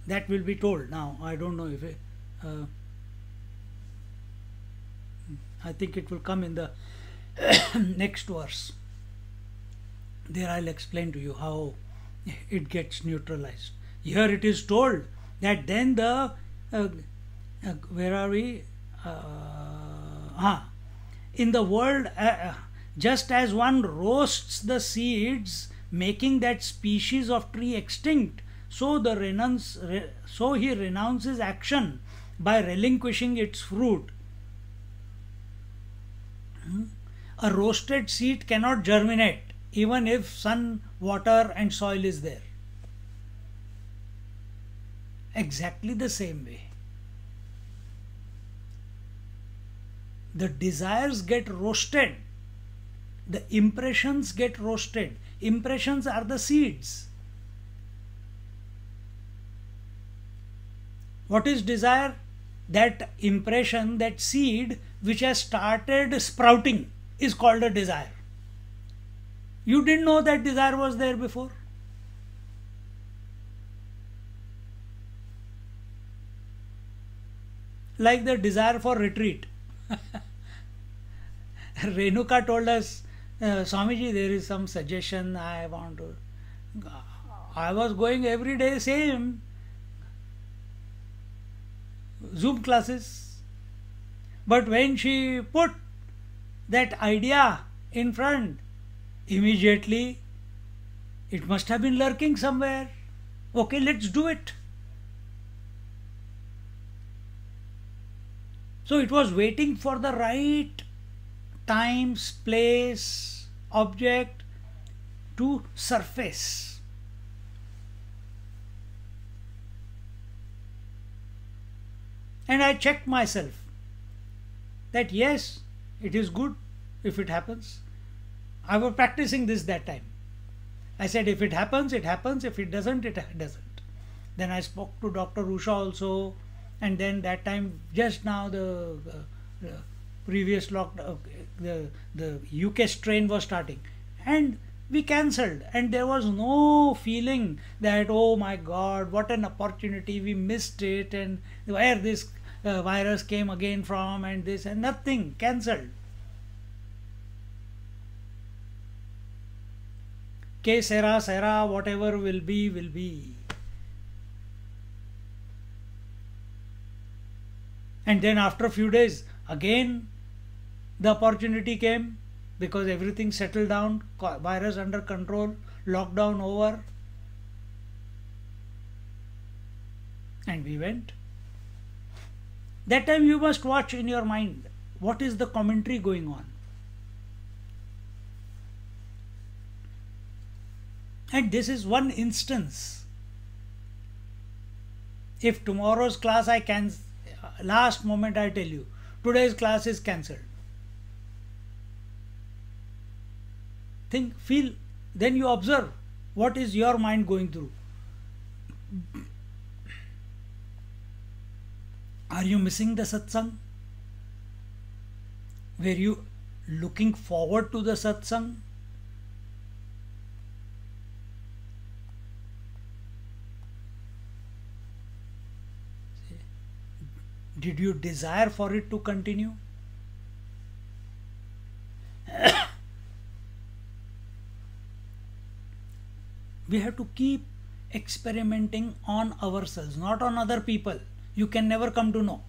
That will be told. Now I don't know if I think it will come in the next verse. There I'll explain to you how it gets neutralized. Here it is told that then the where are we? In the world, just as one roasts the seeds, making that species of tree extinct, so he renounces action by relinquishing its fruit. A roasted seed cannot germinate even if sun, water and soil is there. Exactly the same way. The desires get roasted. The impressions get roasted. Impressions are the seeds. What is desire? That impression, that seed which has started sprouting is called a desire. You didn't know that desire was there before. Like the desire for retreat. Renuka told us, Swamiji, there is some suggestion I want to. I was going every day, same Zoom classes. But when she put that idea in front, immediately it must have been lurking somewhere. Okay, let's do it. So it was waiting for the right time, place, object to surface. And I checked myself that yes, it is good if it happens. I was practicing this that time. I said if it happens, it happens. If it doesn't, it doesn't. Then I spoke to Dr. Usha also. And then that time, just now the previous lockdown, the UK strain was starting. And we cancelled. And there was no feeling that, oh my God, what an opportunity, we missed it. And where this virus came again from and this and nothing, cancelled. Que sera, sera, whatever will be, will be. And then after a few days, again the opportunity came because everything settled down, virus under control, lockdown over. And we went. That time you must watch in your mind, what is the commentary going on? And this is one instance. If tomorrow's class I can, last moment I tell you, today's class is cancelled. Think, feel, then you observe what is your mind going through. Are you missing the satsang? Were you looking forward to the satsang? Did you desire for it to continue? We have to keep experimenting on ourselves, not on other people. You can never come to know.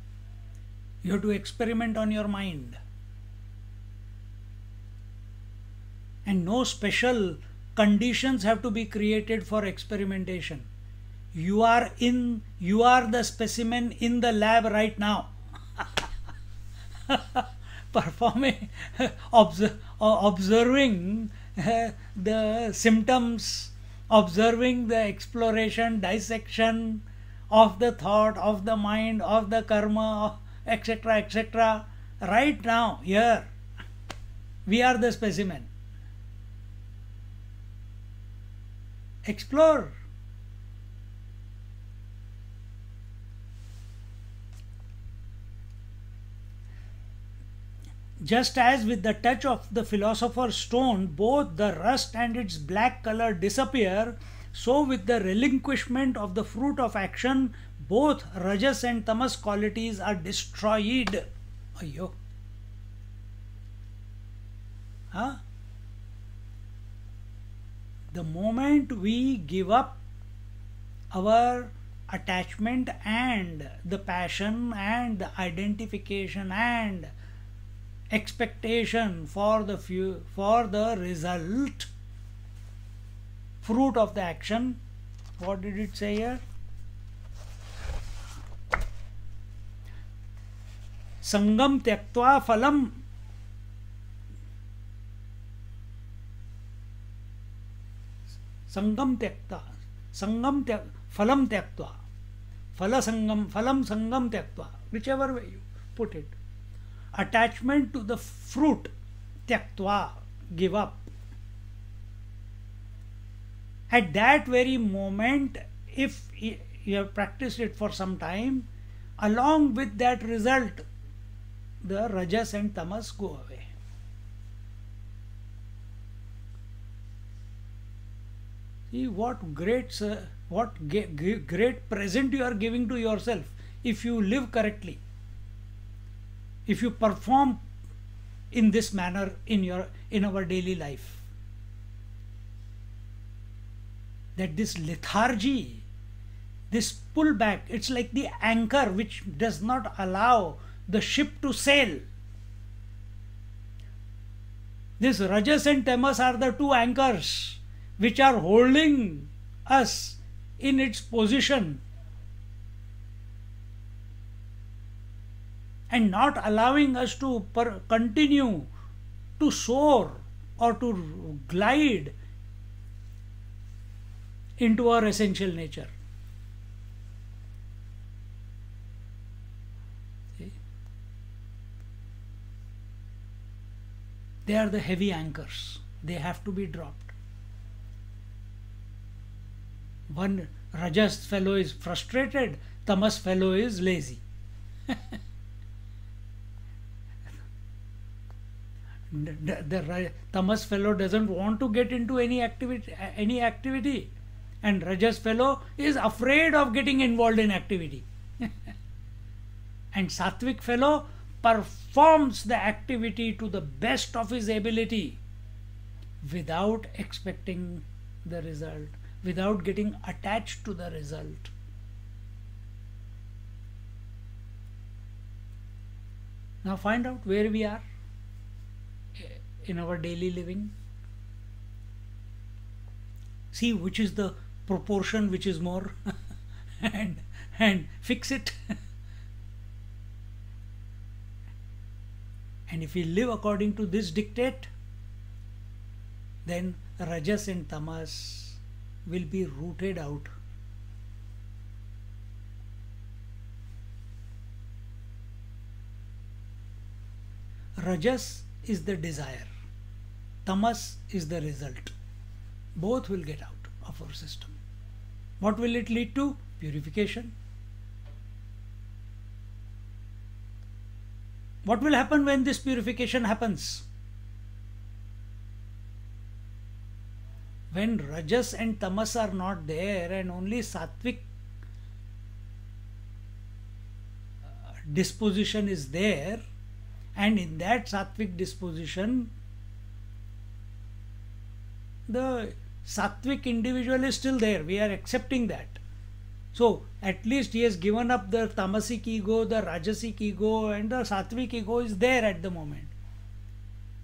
You have to experiment on your mind. And no special conditions have to be created for experimentation. You are the specimen in the lab right now. Performing, observing the symptoms, observing the exploration, dissection of the thought, of the mind, of the karma, etc., etc. Right now, here, we are the specimen. Explore. Just as with the touch of the philosopher's stone, both the rust and its black color disappear, so with the relinquishment of the fruit of action, both rajas and tamas qualities are destroyed. Ayyo. Huh? The moment we give up our attachment and the passion and the identification and expectation for the result, fruit of the action, what did it say here? Sangam tyaktva phalam. Sangam tyakta. Phalam tyaktva. Phalam sangam tyaktva. Whichever way you put it. Attachment to the fruit, tyaktva, give up. At that very moment, if you have practiced it for some time, along with that result, the rajas and tamas go away. See what great present you are giving to yourself if you live correctly. If you perform in this manner in our daily life, that this lethargy, this pullback, it's like the anchor which does not allow the ship to sail. This rajas and tamas are the two anchors which are holding us in its position and not allowing us to continue to soar or to glide into our essential nature. See? They are the heavy anchors. They have to be dropped. One rajas fellow is frustrated, tamas fellow is lazy. The tamas fellow doesn't want to get into any activity, and rajas fellow is afraid of getting involved in activity. And sattvic fellow performs the activity to the best of his ability without expecting the result, without getting attached to the result. Now find out where we are in our daily living. See which is the proportion which is more and fix it. And if we live according to this dictate, then Rajas and Tamas will be rooted out. Rajas is the desire, Tamas is the result. Both will get out of our system. What will it lead to? Purification. What will happen when this purification happens? When Rajas and Tamas are not there and only Sattvic disposition is there, and in that Sattvic disposition the Sattvic individual is still there, we are accepting that. So at least he has given up the Tamasic ego, the Rajasic ego, and the Sattvic ego is there at the moment,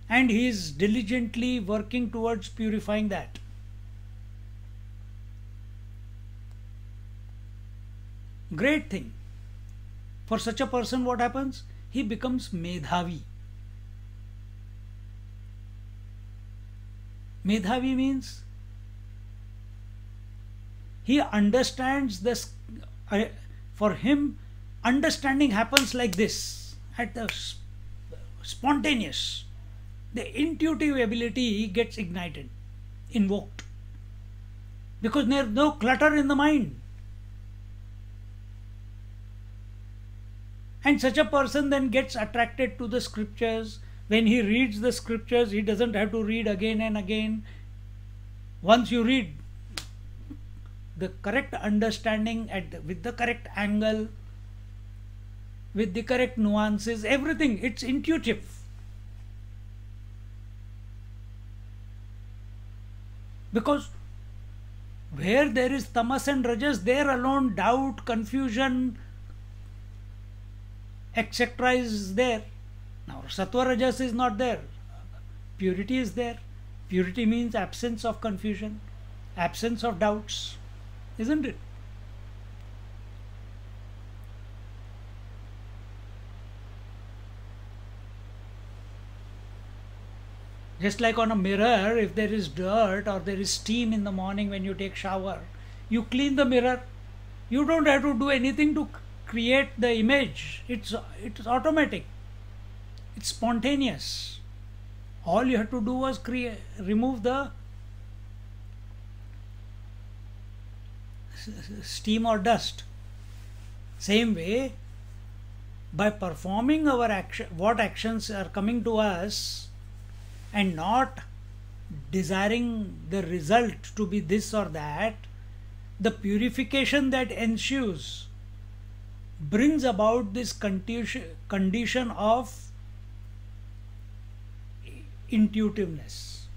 and he is diligently working towards purifying that. Great thing. For such a person, what happens? He becomes Medhavi. Medhavi means he understands this. For him, understanding happens like this, at the spontaneous. The intuitive ability gets ignited, invoked, because there is no clutter in the mind. And such a person then gets attracted to the scriptures. When he reads the scriptures, he doesn't have to read again and again. Once you read the correct understanding with the correct angle, with the correct nuances, everything, it's intuitive. Because where there is Tamas and Rajas, there alone doubt, confusion, etc. is there. Now Sattva Rajas is not there. Purity is there. Purity means absence of confusion, absence of doubts, isn't it? Just like on a mirror, if there is dirt or there is steam in the morning when you take shower, you clean the mirror. You don't have to do anything to create the image. It's automatic. It's spontaneous. All you have to do was remove the steam or dust. Same way, by performing our action, what actions are coming to us, and not desiring the result to be this or that, the purification that ensues brings about this condition of intuitiveness,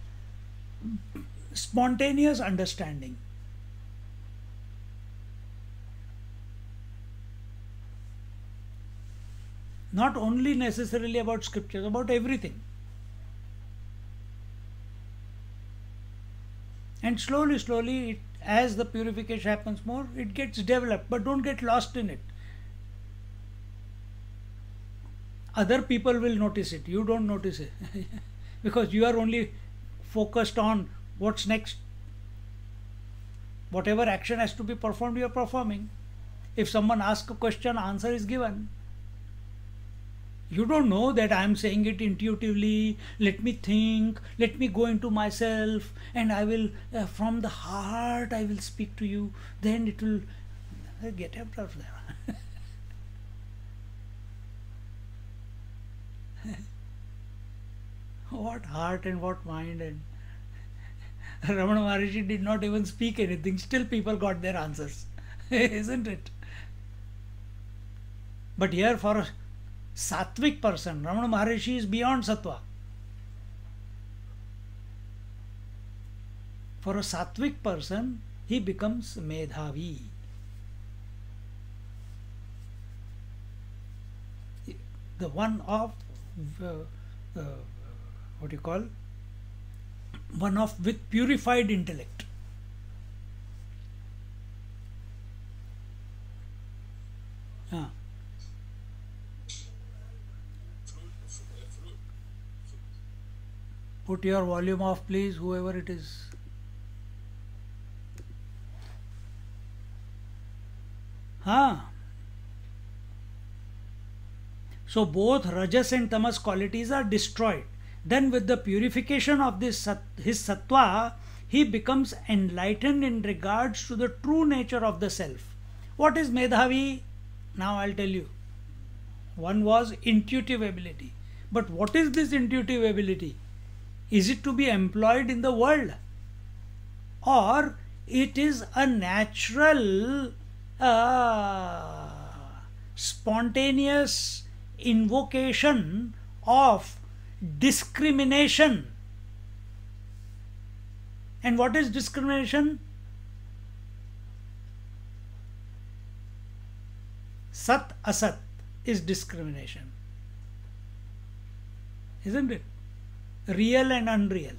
spontaneous understanding. Not only necessarily about scriptures, about everything. And slowly, as the purification happens more, it gets developed, but don't get lost in it. Other people will notice it, you don't notice it because you are only focused on what's next. Whatever action has to be performed, you are performing. If someone asks a question, answer is given. You don't know that I am saying it intuitively, let me think, let me go into myself, and I will, from the heart, I will speak to you. Then it will get out of there. What heart and what mind? And Ramana Maharishi did not even speak anything, still people got their answers. Isn't it? But here for a Sattvic person, Ramana Maharishi is beyond Sattva. For a sattvic person, he becomes medhavi. The one of what you call, one of with purified intellect. Put your volume off, please, whoever it is. So both rajas and tamas qualities are destroyed. Then with the purification of his sattva, he becomes enlightened in regards to the true nature of the self. What is medhavi? Now I'll tell you. One was intuitive ability. But what is this intuitive ability? Is it to be employed in the world? Or it is a natural, spontaneous invocation of discrimination? And what is discrimination? Sat asat is discrimination, isn't it? Real and unreal,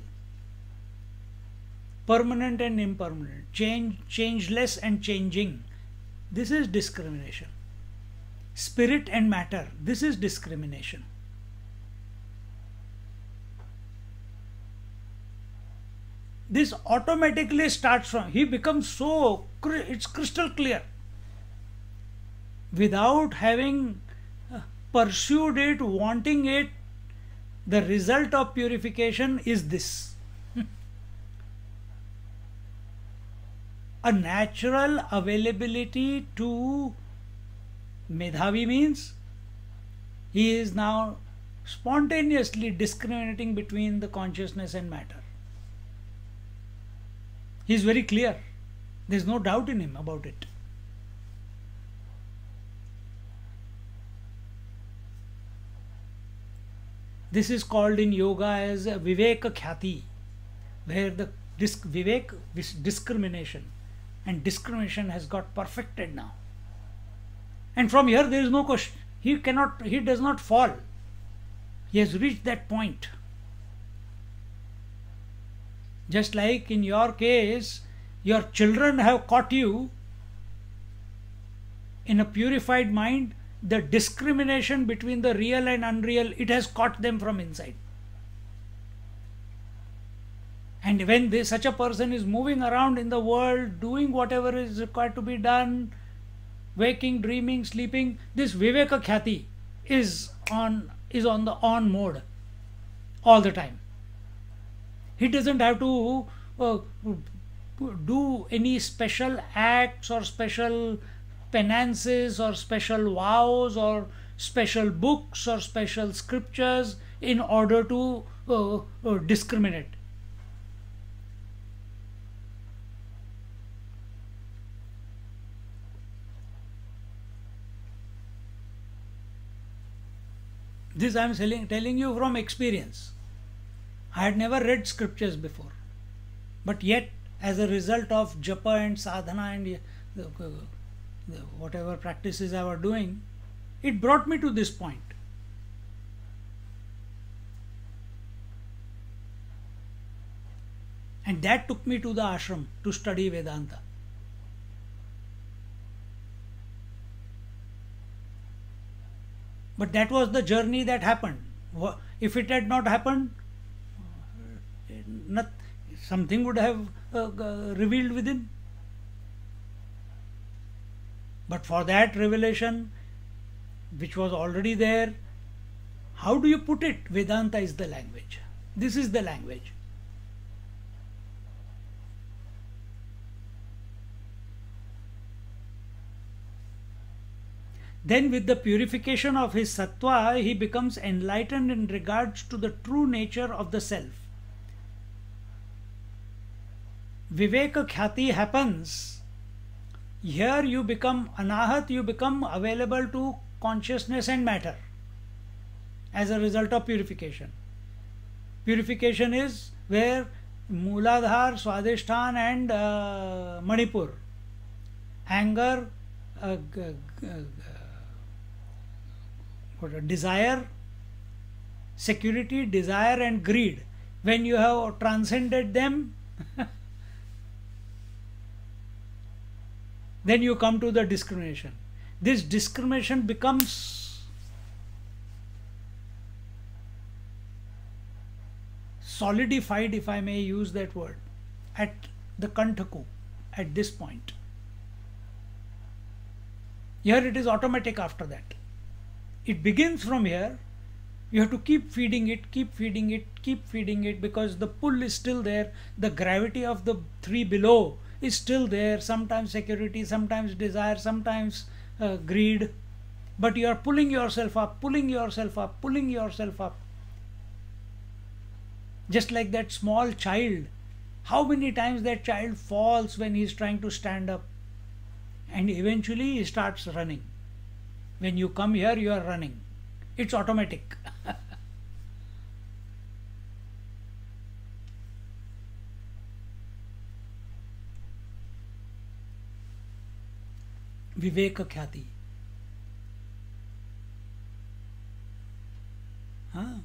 permanent and impermanent, changeless and changing. This is discrimination. Spirit and matter. This is discrimination. This automatically starts from, he becomes so, it's crystal clear. Without having pursued it, wanting it, the result of purification is this. A natural availability to medhavi means he is now spontaneously discriminating between the consciousness and matter. He is very clear. There is no doubt in him about it. This is called in yoga as viveka khyati, where the discrimination and discrimination has got perfected now. And from here there is no question. He does not fall. He has reached that point. Just like in your case, your children have caught you in a purified mind. The discrimination between the real and unreal, it has caught them from inside. And when such a person is moving around in the world, doing whatever is required to be done, waking, dreaming, sleeping, this viveka khyati is on the on mode all the time. He doesn't have to do any special acts or special penances or special vows or special books or special scriptures in order to discriminate. This I am telling you from experience. I had never read scriptures before, but yet as a result of japa and sadhana and whatever practices I was doing, it brought me to this point. And that took me to the ashram to study Vedanta. But that was the journey that happened. If it had not happened, something would have revealed within. But for that revelation, which was already there, how do you put it? Vedanta is the language. This is the language. Then with the purification of his sattva, he becomes enlightened in regards to the true nature of the self. Viveka khyati happens. Here you become anahat, you become available to consciousness and matter as a result of purification. Purification is where Mooladhar, Swadhisthana and Manipur. Anger, uh, desire, security, desire and greed. When you have transcended them, then you come to the discrimination. This discrimination becomes solidified, if I may use that word, at the Kantaku, at this point. Here it is automatic after that. It begins from here. You have to keep feeding it, keep feeding it, keep feeding it, because the pull is still there. The gravity of the three below is still there. Sometimes security, sometimes desire, sometimes greed. But you are pulling yourself up, pulling yourself up, pulling yourself up. Just like that small child. How many times that child falls when he is trying to stand up? And eventually he starts running. When you come here, you are running. It's automatic. Viveka Khyati. Huh?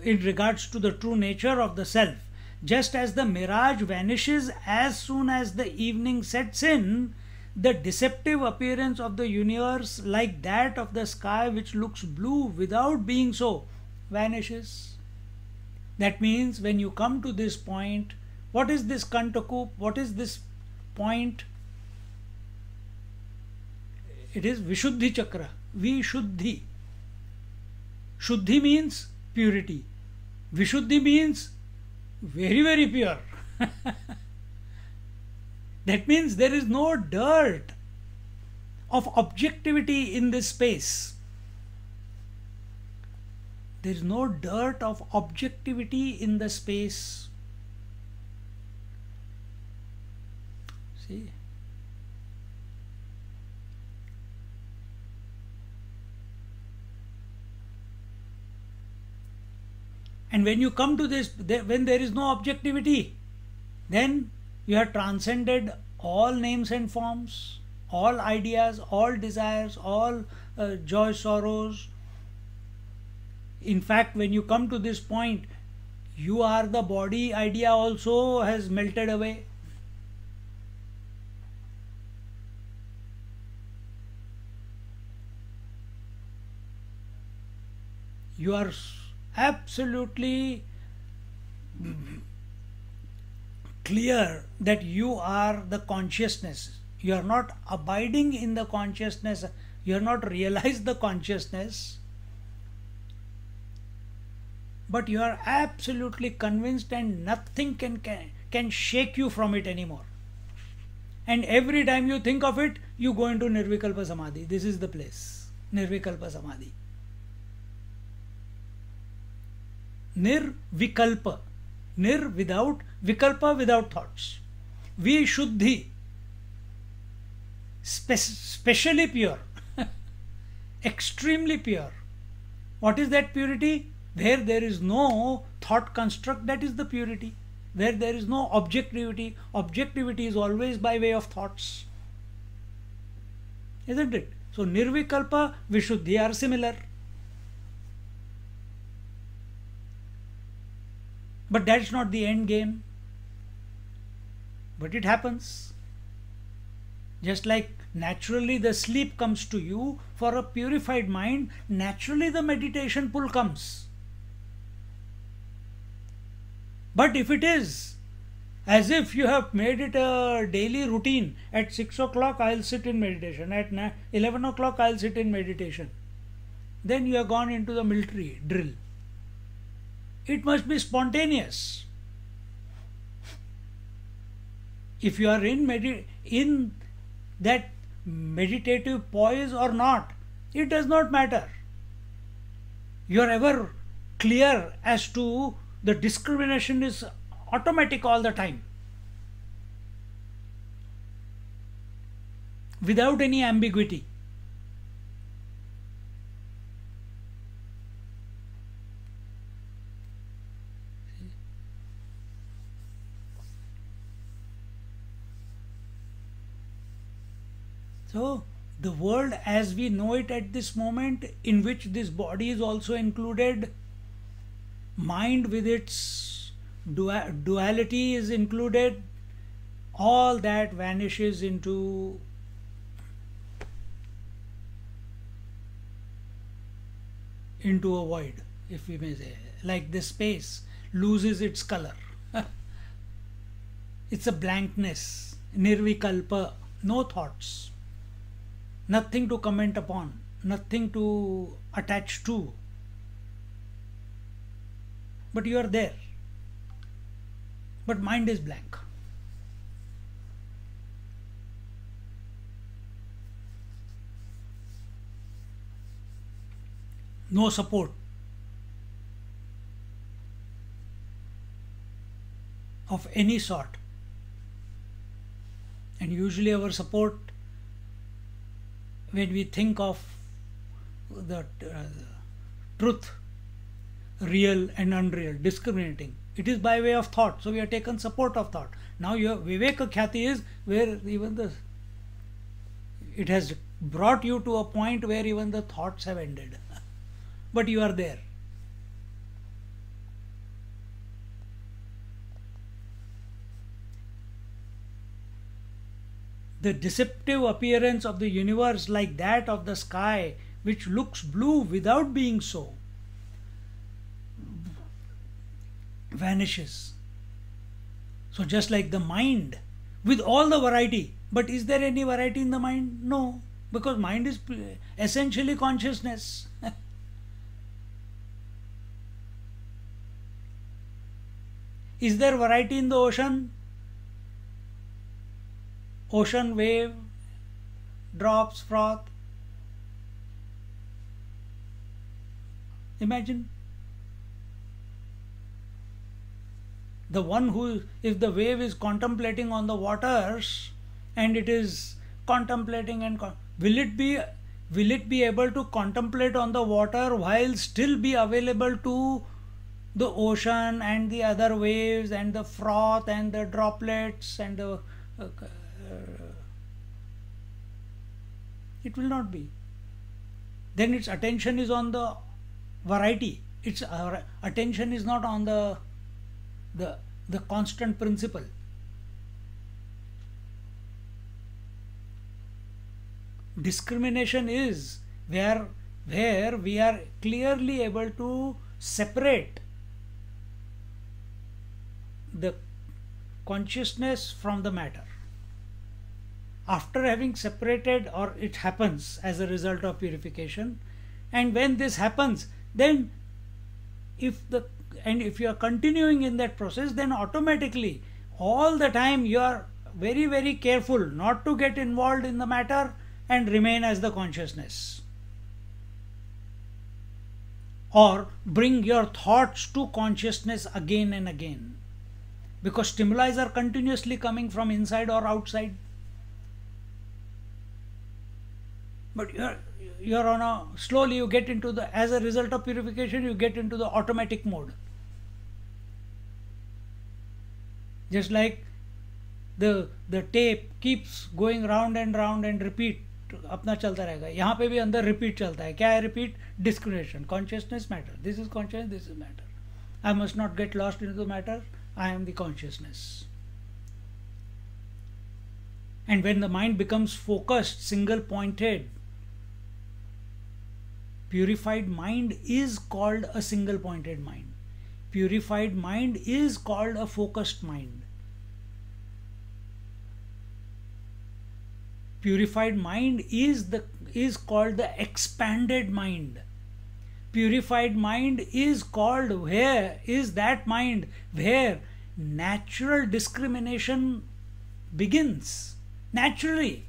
In regards to the true nature of the self, just as the mirage vanishes as soon as the evening sets in, the deceptive appearance of the universe, like that of the sky which looks blue without being so, vanishes. That means when you come to this point, what is this Kantaku? What is this point? It is Vishuddhi Chakra. Vishuddhi. Shuddhi means purity. Vishuddhi means very, very pure. That means there is no dirt of objectivity in this space. There is no dirt of objectivity in the space. See? And when you come to this, when there is no objectivity, then you have transcended all names and forms, all ideas, all desires, all joy, sorrows. In fact, when you come to this point, you are the body idea also has melted away. You are absolutely clear that you are the consciousness. You are not abiding in the consciousness. You have not realized the consciousness. But you are absolutely convinced, and nothing can shake you from it anymore. And every time you think of it, you go into Nirvikalpa Samadhi. This is the place. Nirvikalpa Samadhi. Nirvikalpa. Nir without, Vikalpa without thoughts. Vishuddhi. Specially pure. Extremely pure. What is that purity? Where there is no thought construct, that is the purity. Where there is no objectivity, objectivity is always by way of thoughts. Isn't it? So Nirvikalpa, Vishuddhi are similar. But that's not the end game. But it happens. Just like naturally the sleep comes to you, for a purified mind, naturally the meditation pull comes. But if it is as if you have made it a daily routine, at 6 o'clock I'll sit in meditation, at 11 o'clock I'll sit in meditation, then you have gone into the military drill. It must be spontaneous. If you are in that meditative poise or not, it does not matter. You are ever clear as to the discrimination is automatic all the time, without any ambiguity. So the world as we know it at this moment, in which this body is also included, mind with its duality is included, all that vanishes into a void, if we may say. Like this space loses its color. It's a blankness, nirvikalpa, no thoughts, nothing to comment upon, nothing to attach to. But you are there. But mind is blank. No support. Of any sort. And usually our support, when we think of the truth, real and unreal, discriminating, it is by way of thought. So we have taken support of thought. Now your Viveka Khyati is where even it has brought you to a point where even the thoughts have ended. But you are there. The deceptive appearance of the universe, like that of the sky, which looks blue without being so, vanishes. So just like the mind, with all the variety, but is there any variety in the mind? No, because mind is essentially consciousness. Is there variety in the ocean? Ocean wave, drops, froth. Imagine. The one who, if the wave is contemplating on the waters and it is contemplating and will it be able to contemplate on the water while still be available to the ocean and the other waves and the froth and the droplets and the it will not be. Then its attention is on the variety. Its attention is not on the constant principle. Discrimination is where we are clearly able to separate the consciousness from the matter. After having separated, or it happens as a result of purification, and when this happens, then if you are continuing in that process, then automatically all the time you are very, very careful not to get involved in the matter and remain as the consciousness, or bring your thoughts to consciousness again and again, because stimuli are continuously coming from inside or outside. But you're on a, slowly you get into the, as a result of purification, you get into the automatic mode. Just like the tape keeps going round and round and repeat, अपना चलता रहेगा. यहाँ पे भी अंदर repeat चलता है. क्या है repeat? Discrimination. Consciousness matter. This is consciousness, this is matter. I must not get lost into the matter. I am the consciousness. And when the mind becomes focused, single pointed, purified mind is called a single pointed mind. Purified mind is called a focused mind. Purified mind is called the expanded mind. Purified mind is called, where is that mind where natural discrimination begins, naturally,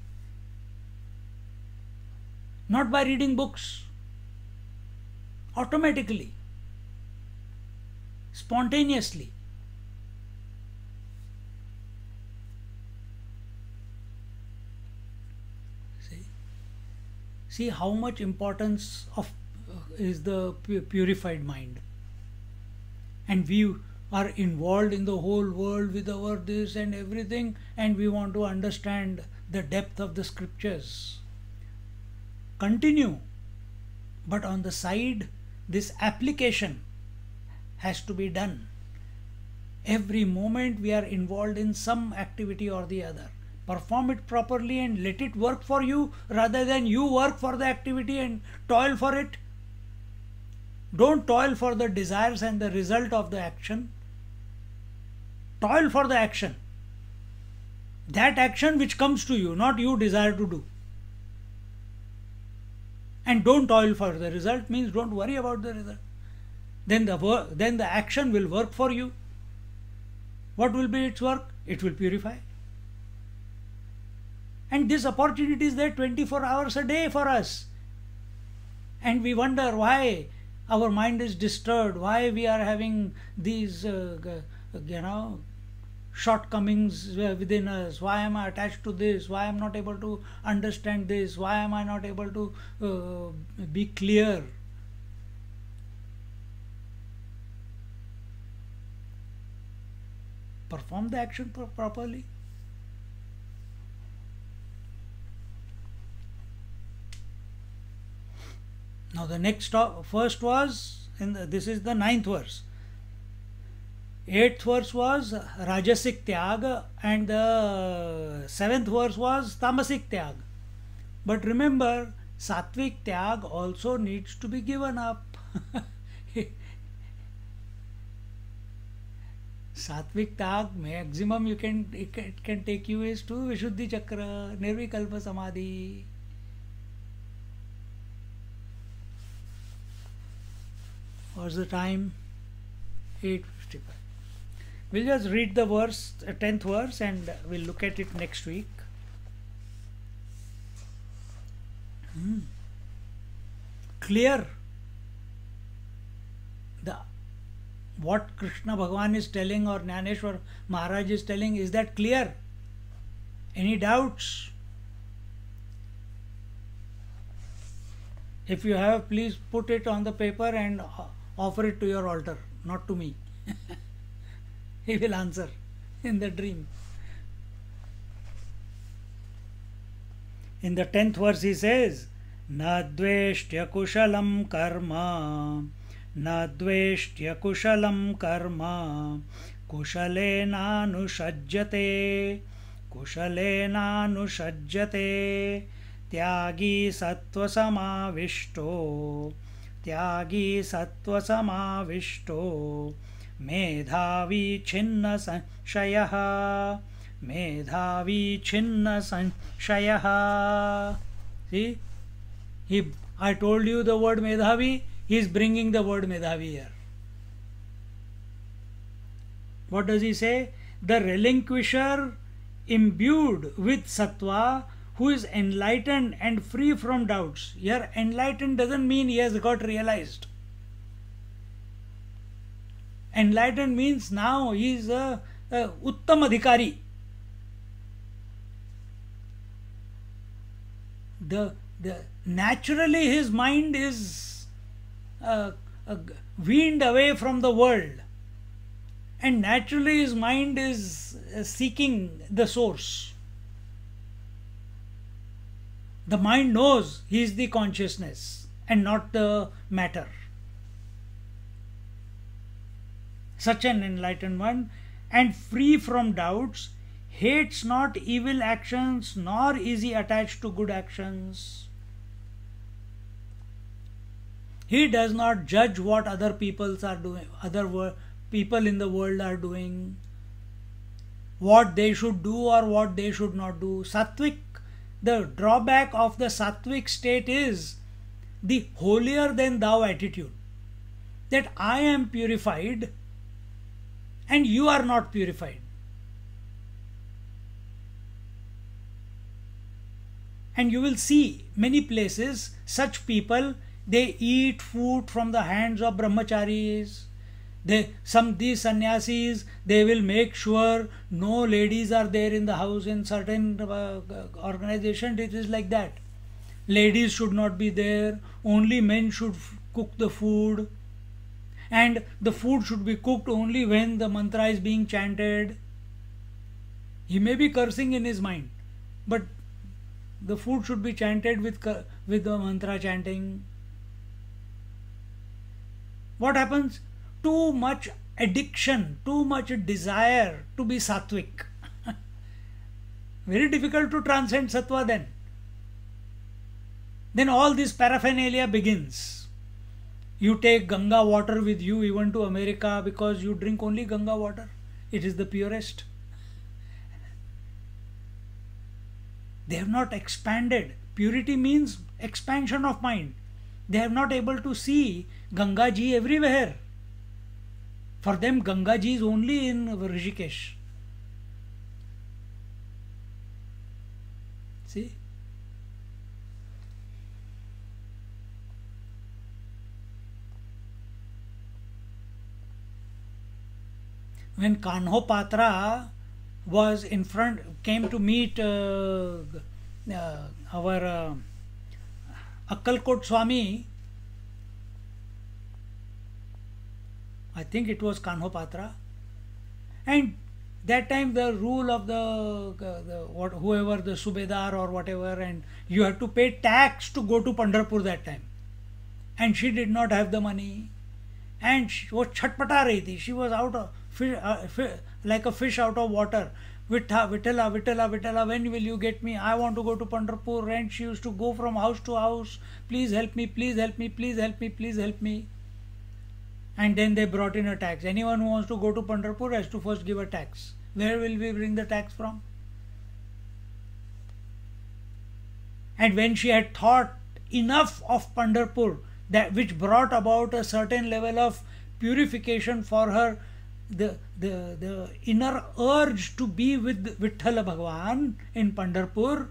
not by reading books, automatically, spontaneously. See how much importance of is the purified mind. And we are involved in the whole world with our this and everything, and we want to understand the depth of the scriptures. Continue, but on the side, this application has to be done. Every moment we are involved in some activity or the other. Perform it properly and let it work for you rather than you work for the activity and toil for it. Don't toil for the desires and the result of the action. Toil for the action. That action which comes to you, not you desire to do. And don't toil for the result means don't worry about the result. Then the action will work for you. What will be its work? It will purify. And this opportunity is there 24 hours a day for us. And we wonder why our mind is disturbed, why we are having these, shortcomings within us. Why am I attached to this? Why am I not able to understand this? Why am I not able to be clear? Perform the action properly. Now the first was, this is the 9th verse. 8th verse was Rajasic Tyag and the 7th verse was Tamasic Tyag. But remember, Sattvic Tyag also needs to be given up. Sattvic Tyag, maximum it can take you is to Vishuddhi Chakra, Nirvikalpa Samadhi. What's the time? 8:55. We'll just read the verse, 10th verse, and we'll look at it next week. Clear. What Krishna Bhagavan is telling or Jnaneshwar Maharaj is telling, is that clear? Any doubts? If you have, please put it on the paper and offer it to your altar, not to me. He will answer in the dream. In the 10th verse he says, Na dveshtya kushalam karma, na dveshtya kushalam karma, kushalena nushajjate, kushalena nushajjate, त्यागी सत्व समाविष्टो, त्यागी सत्व समाविष्टो, मेधावी छिन्न संशयः, मेधावी छिन्न संशयः. See, I told you the word Medhavi, he is bringing the word Medhavi here. What does he say? The relinquisher imbued with sattva, who is enlightened and free from doubts. Here, enlightened doesn't mean he has got realized. Enlightened means now he is a Uttam Adhikari. Naturally his mind is weaned away from the world, and naturally his mind is seeking the source. The mind knows he is the consciousness and not the matter. Such an enlightened one, and free from doubts, hates not evil actions, nor is he attached to good actions. He does not judge what other people are doing, people in the world are doing, what they should do or what they should not do. Sattvic, the drawback of the sattvic state is the holier than thou attitude, that I am purified and you are not purified. And you will see many places such people, they eat food from the hands of brahmacharis. These sannyasis, they will make sure no ladies are there in the house. In certain organizations it is like that. Ladies should not be there, only men should cook the food, and the food should be cooked only when the mantra is being chanted. He may be cursing in his mind, but the food should be chanted with the mantra chanting. What happens? Too much addiction, too much desire to be sattvic. Very difficult to transcend sattva then. Then all this paraphernalia begins. You take Ganga water with you even to America because you drink only Ganga water. It is the purest. They have not expanded. Purity means expansion of mind. They are not able to see Ganga Ji everywhere. For them, Ganga Ji is only in Rishikesh. See? When Kanho Patra was in front, came to meet our Akkalkot Swami, I think it was Kanho Patra, and that time the rule of whoever the Subedar or whatever, and you have to pay tax to go to Pandharpur that time, and she did not have the money, and she was chatpata rahi thi. She was out of like a fish out of water. Vitthala, Vitthala, Vitthala, when will you get me? I want to go to Pandharpur. And she used to go from house to house. Please help me, please help me, please help me, please help me. And then they brought in a tax. Anyone who wants to go to Pandharpur has to first give a tax. Where will we bring the tax from? And when she had thought enough of Pandharpur, that which brought about a certain level of purification for her, the inner urge to be with Vitthala Bhagwan in Pandharpur,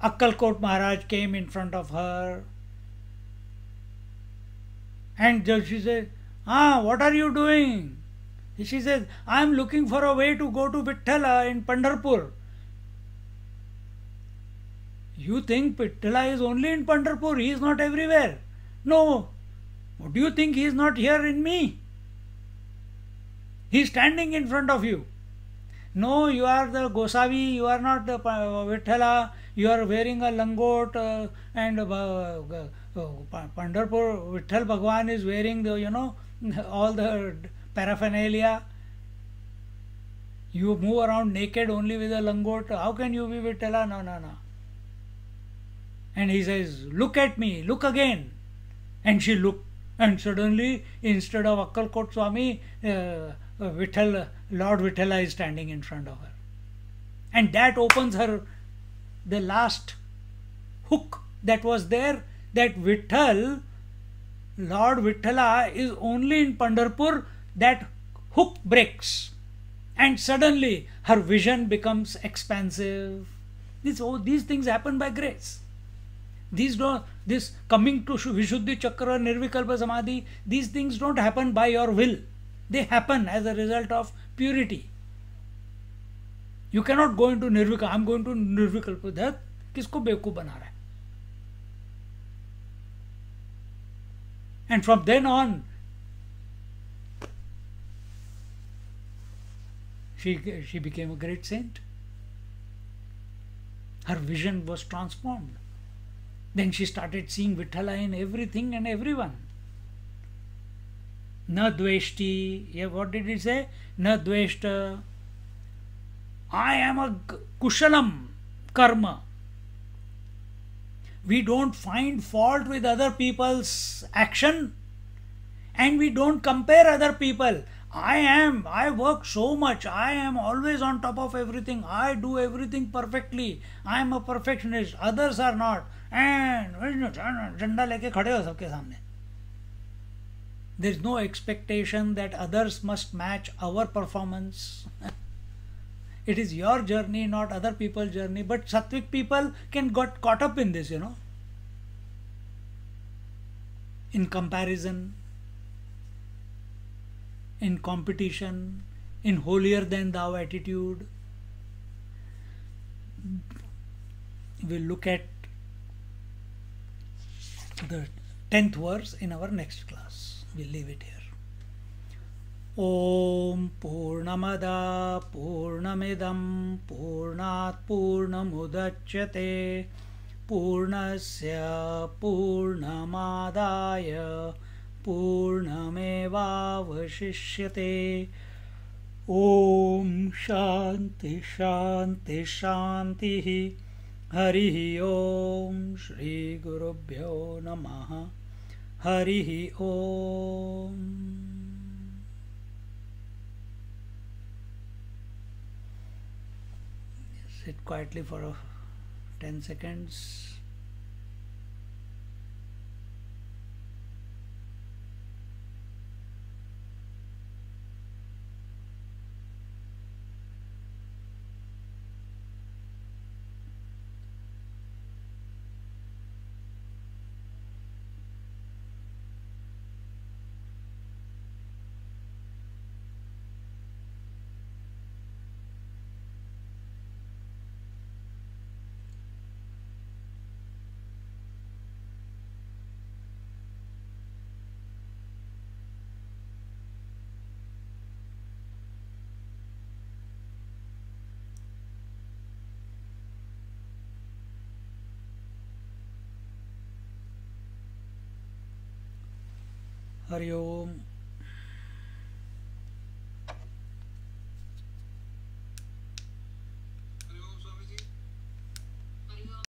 Akkalkot Maharaj came in front of her and she said, what are you doing? She says, I am looking for a way to go to Vitthala in Pandharpur. You think Vitthala is only in Pandharpur, he is not everywhere. No. What do you think he is not here in me? He is standing in front of you. No, you are the Gosavi, you are not the Vitthala, you are wearing a langot and Pandharpur, Vitthal Bhagwan is wearing the, all the paraphernalia. You move around naked only with a langot. How can you be Vitthala? No, no, no. And he says, look at me, look again. And she looked. And suddenly, instead of Akkalkot Swami, Lord Vitthala is standing in front of her. And that opens her the last hook that was there, that Lord Vitthala is only in Pandharpur. That hook breaks. And suddenly her vision becomes expansive. These things happen by grace. This coming to Vishuddhi Chakra, Nirvikalpa Samadhi, these things don't happen by your will. They happen as a result of purity. You cannot go into Nirvikalpa. I am going to Nirvikalpa. That kisko बेवकूफ बना रहा है? And from then on, she became a great saint. Her vision was transformed. Then she started seeing Vitthala in everything and everyone. Na dveshti. Yeah, what did it say? Na dveshta. I am a kushalam karma. We don't find fault with other people's action and we don't compare other people. I work so much. I am always on top of everything. I do everything perfectly. I am a perfectionist. Others are not. And झंडा लेके खड़े हो सबके सामने. There is no expectation that others must match our performance. It is your journey, not other people's journey. But Sattvic people can get caught up in this, in comparison, in competition, in holier than thou attitude. We'll look at the 10th verse in our next class. We'll leave it here. ॐ पूर्णमदा पूर्णमिदं पूर्णात् पूर्णमुदच्यते पूर्णस्य पूर्णमादाय पूर्णमेवावशिष्यते। ॐ शान्ति शान्ति शान्तिः। हरिः ॐ श्रीगुरुभ्यो नमः। हरिः ॐ। Sit quietly for 10 seconds. Hari Om.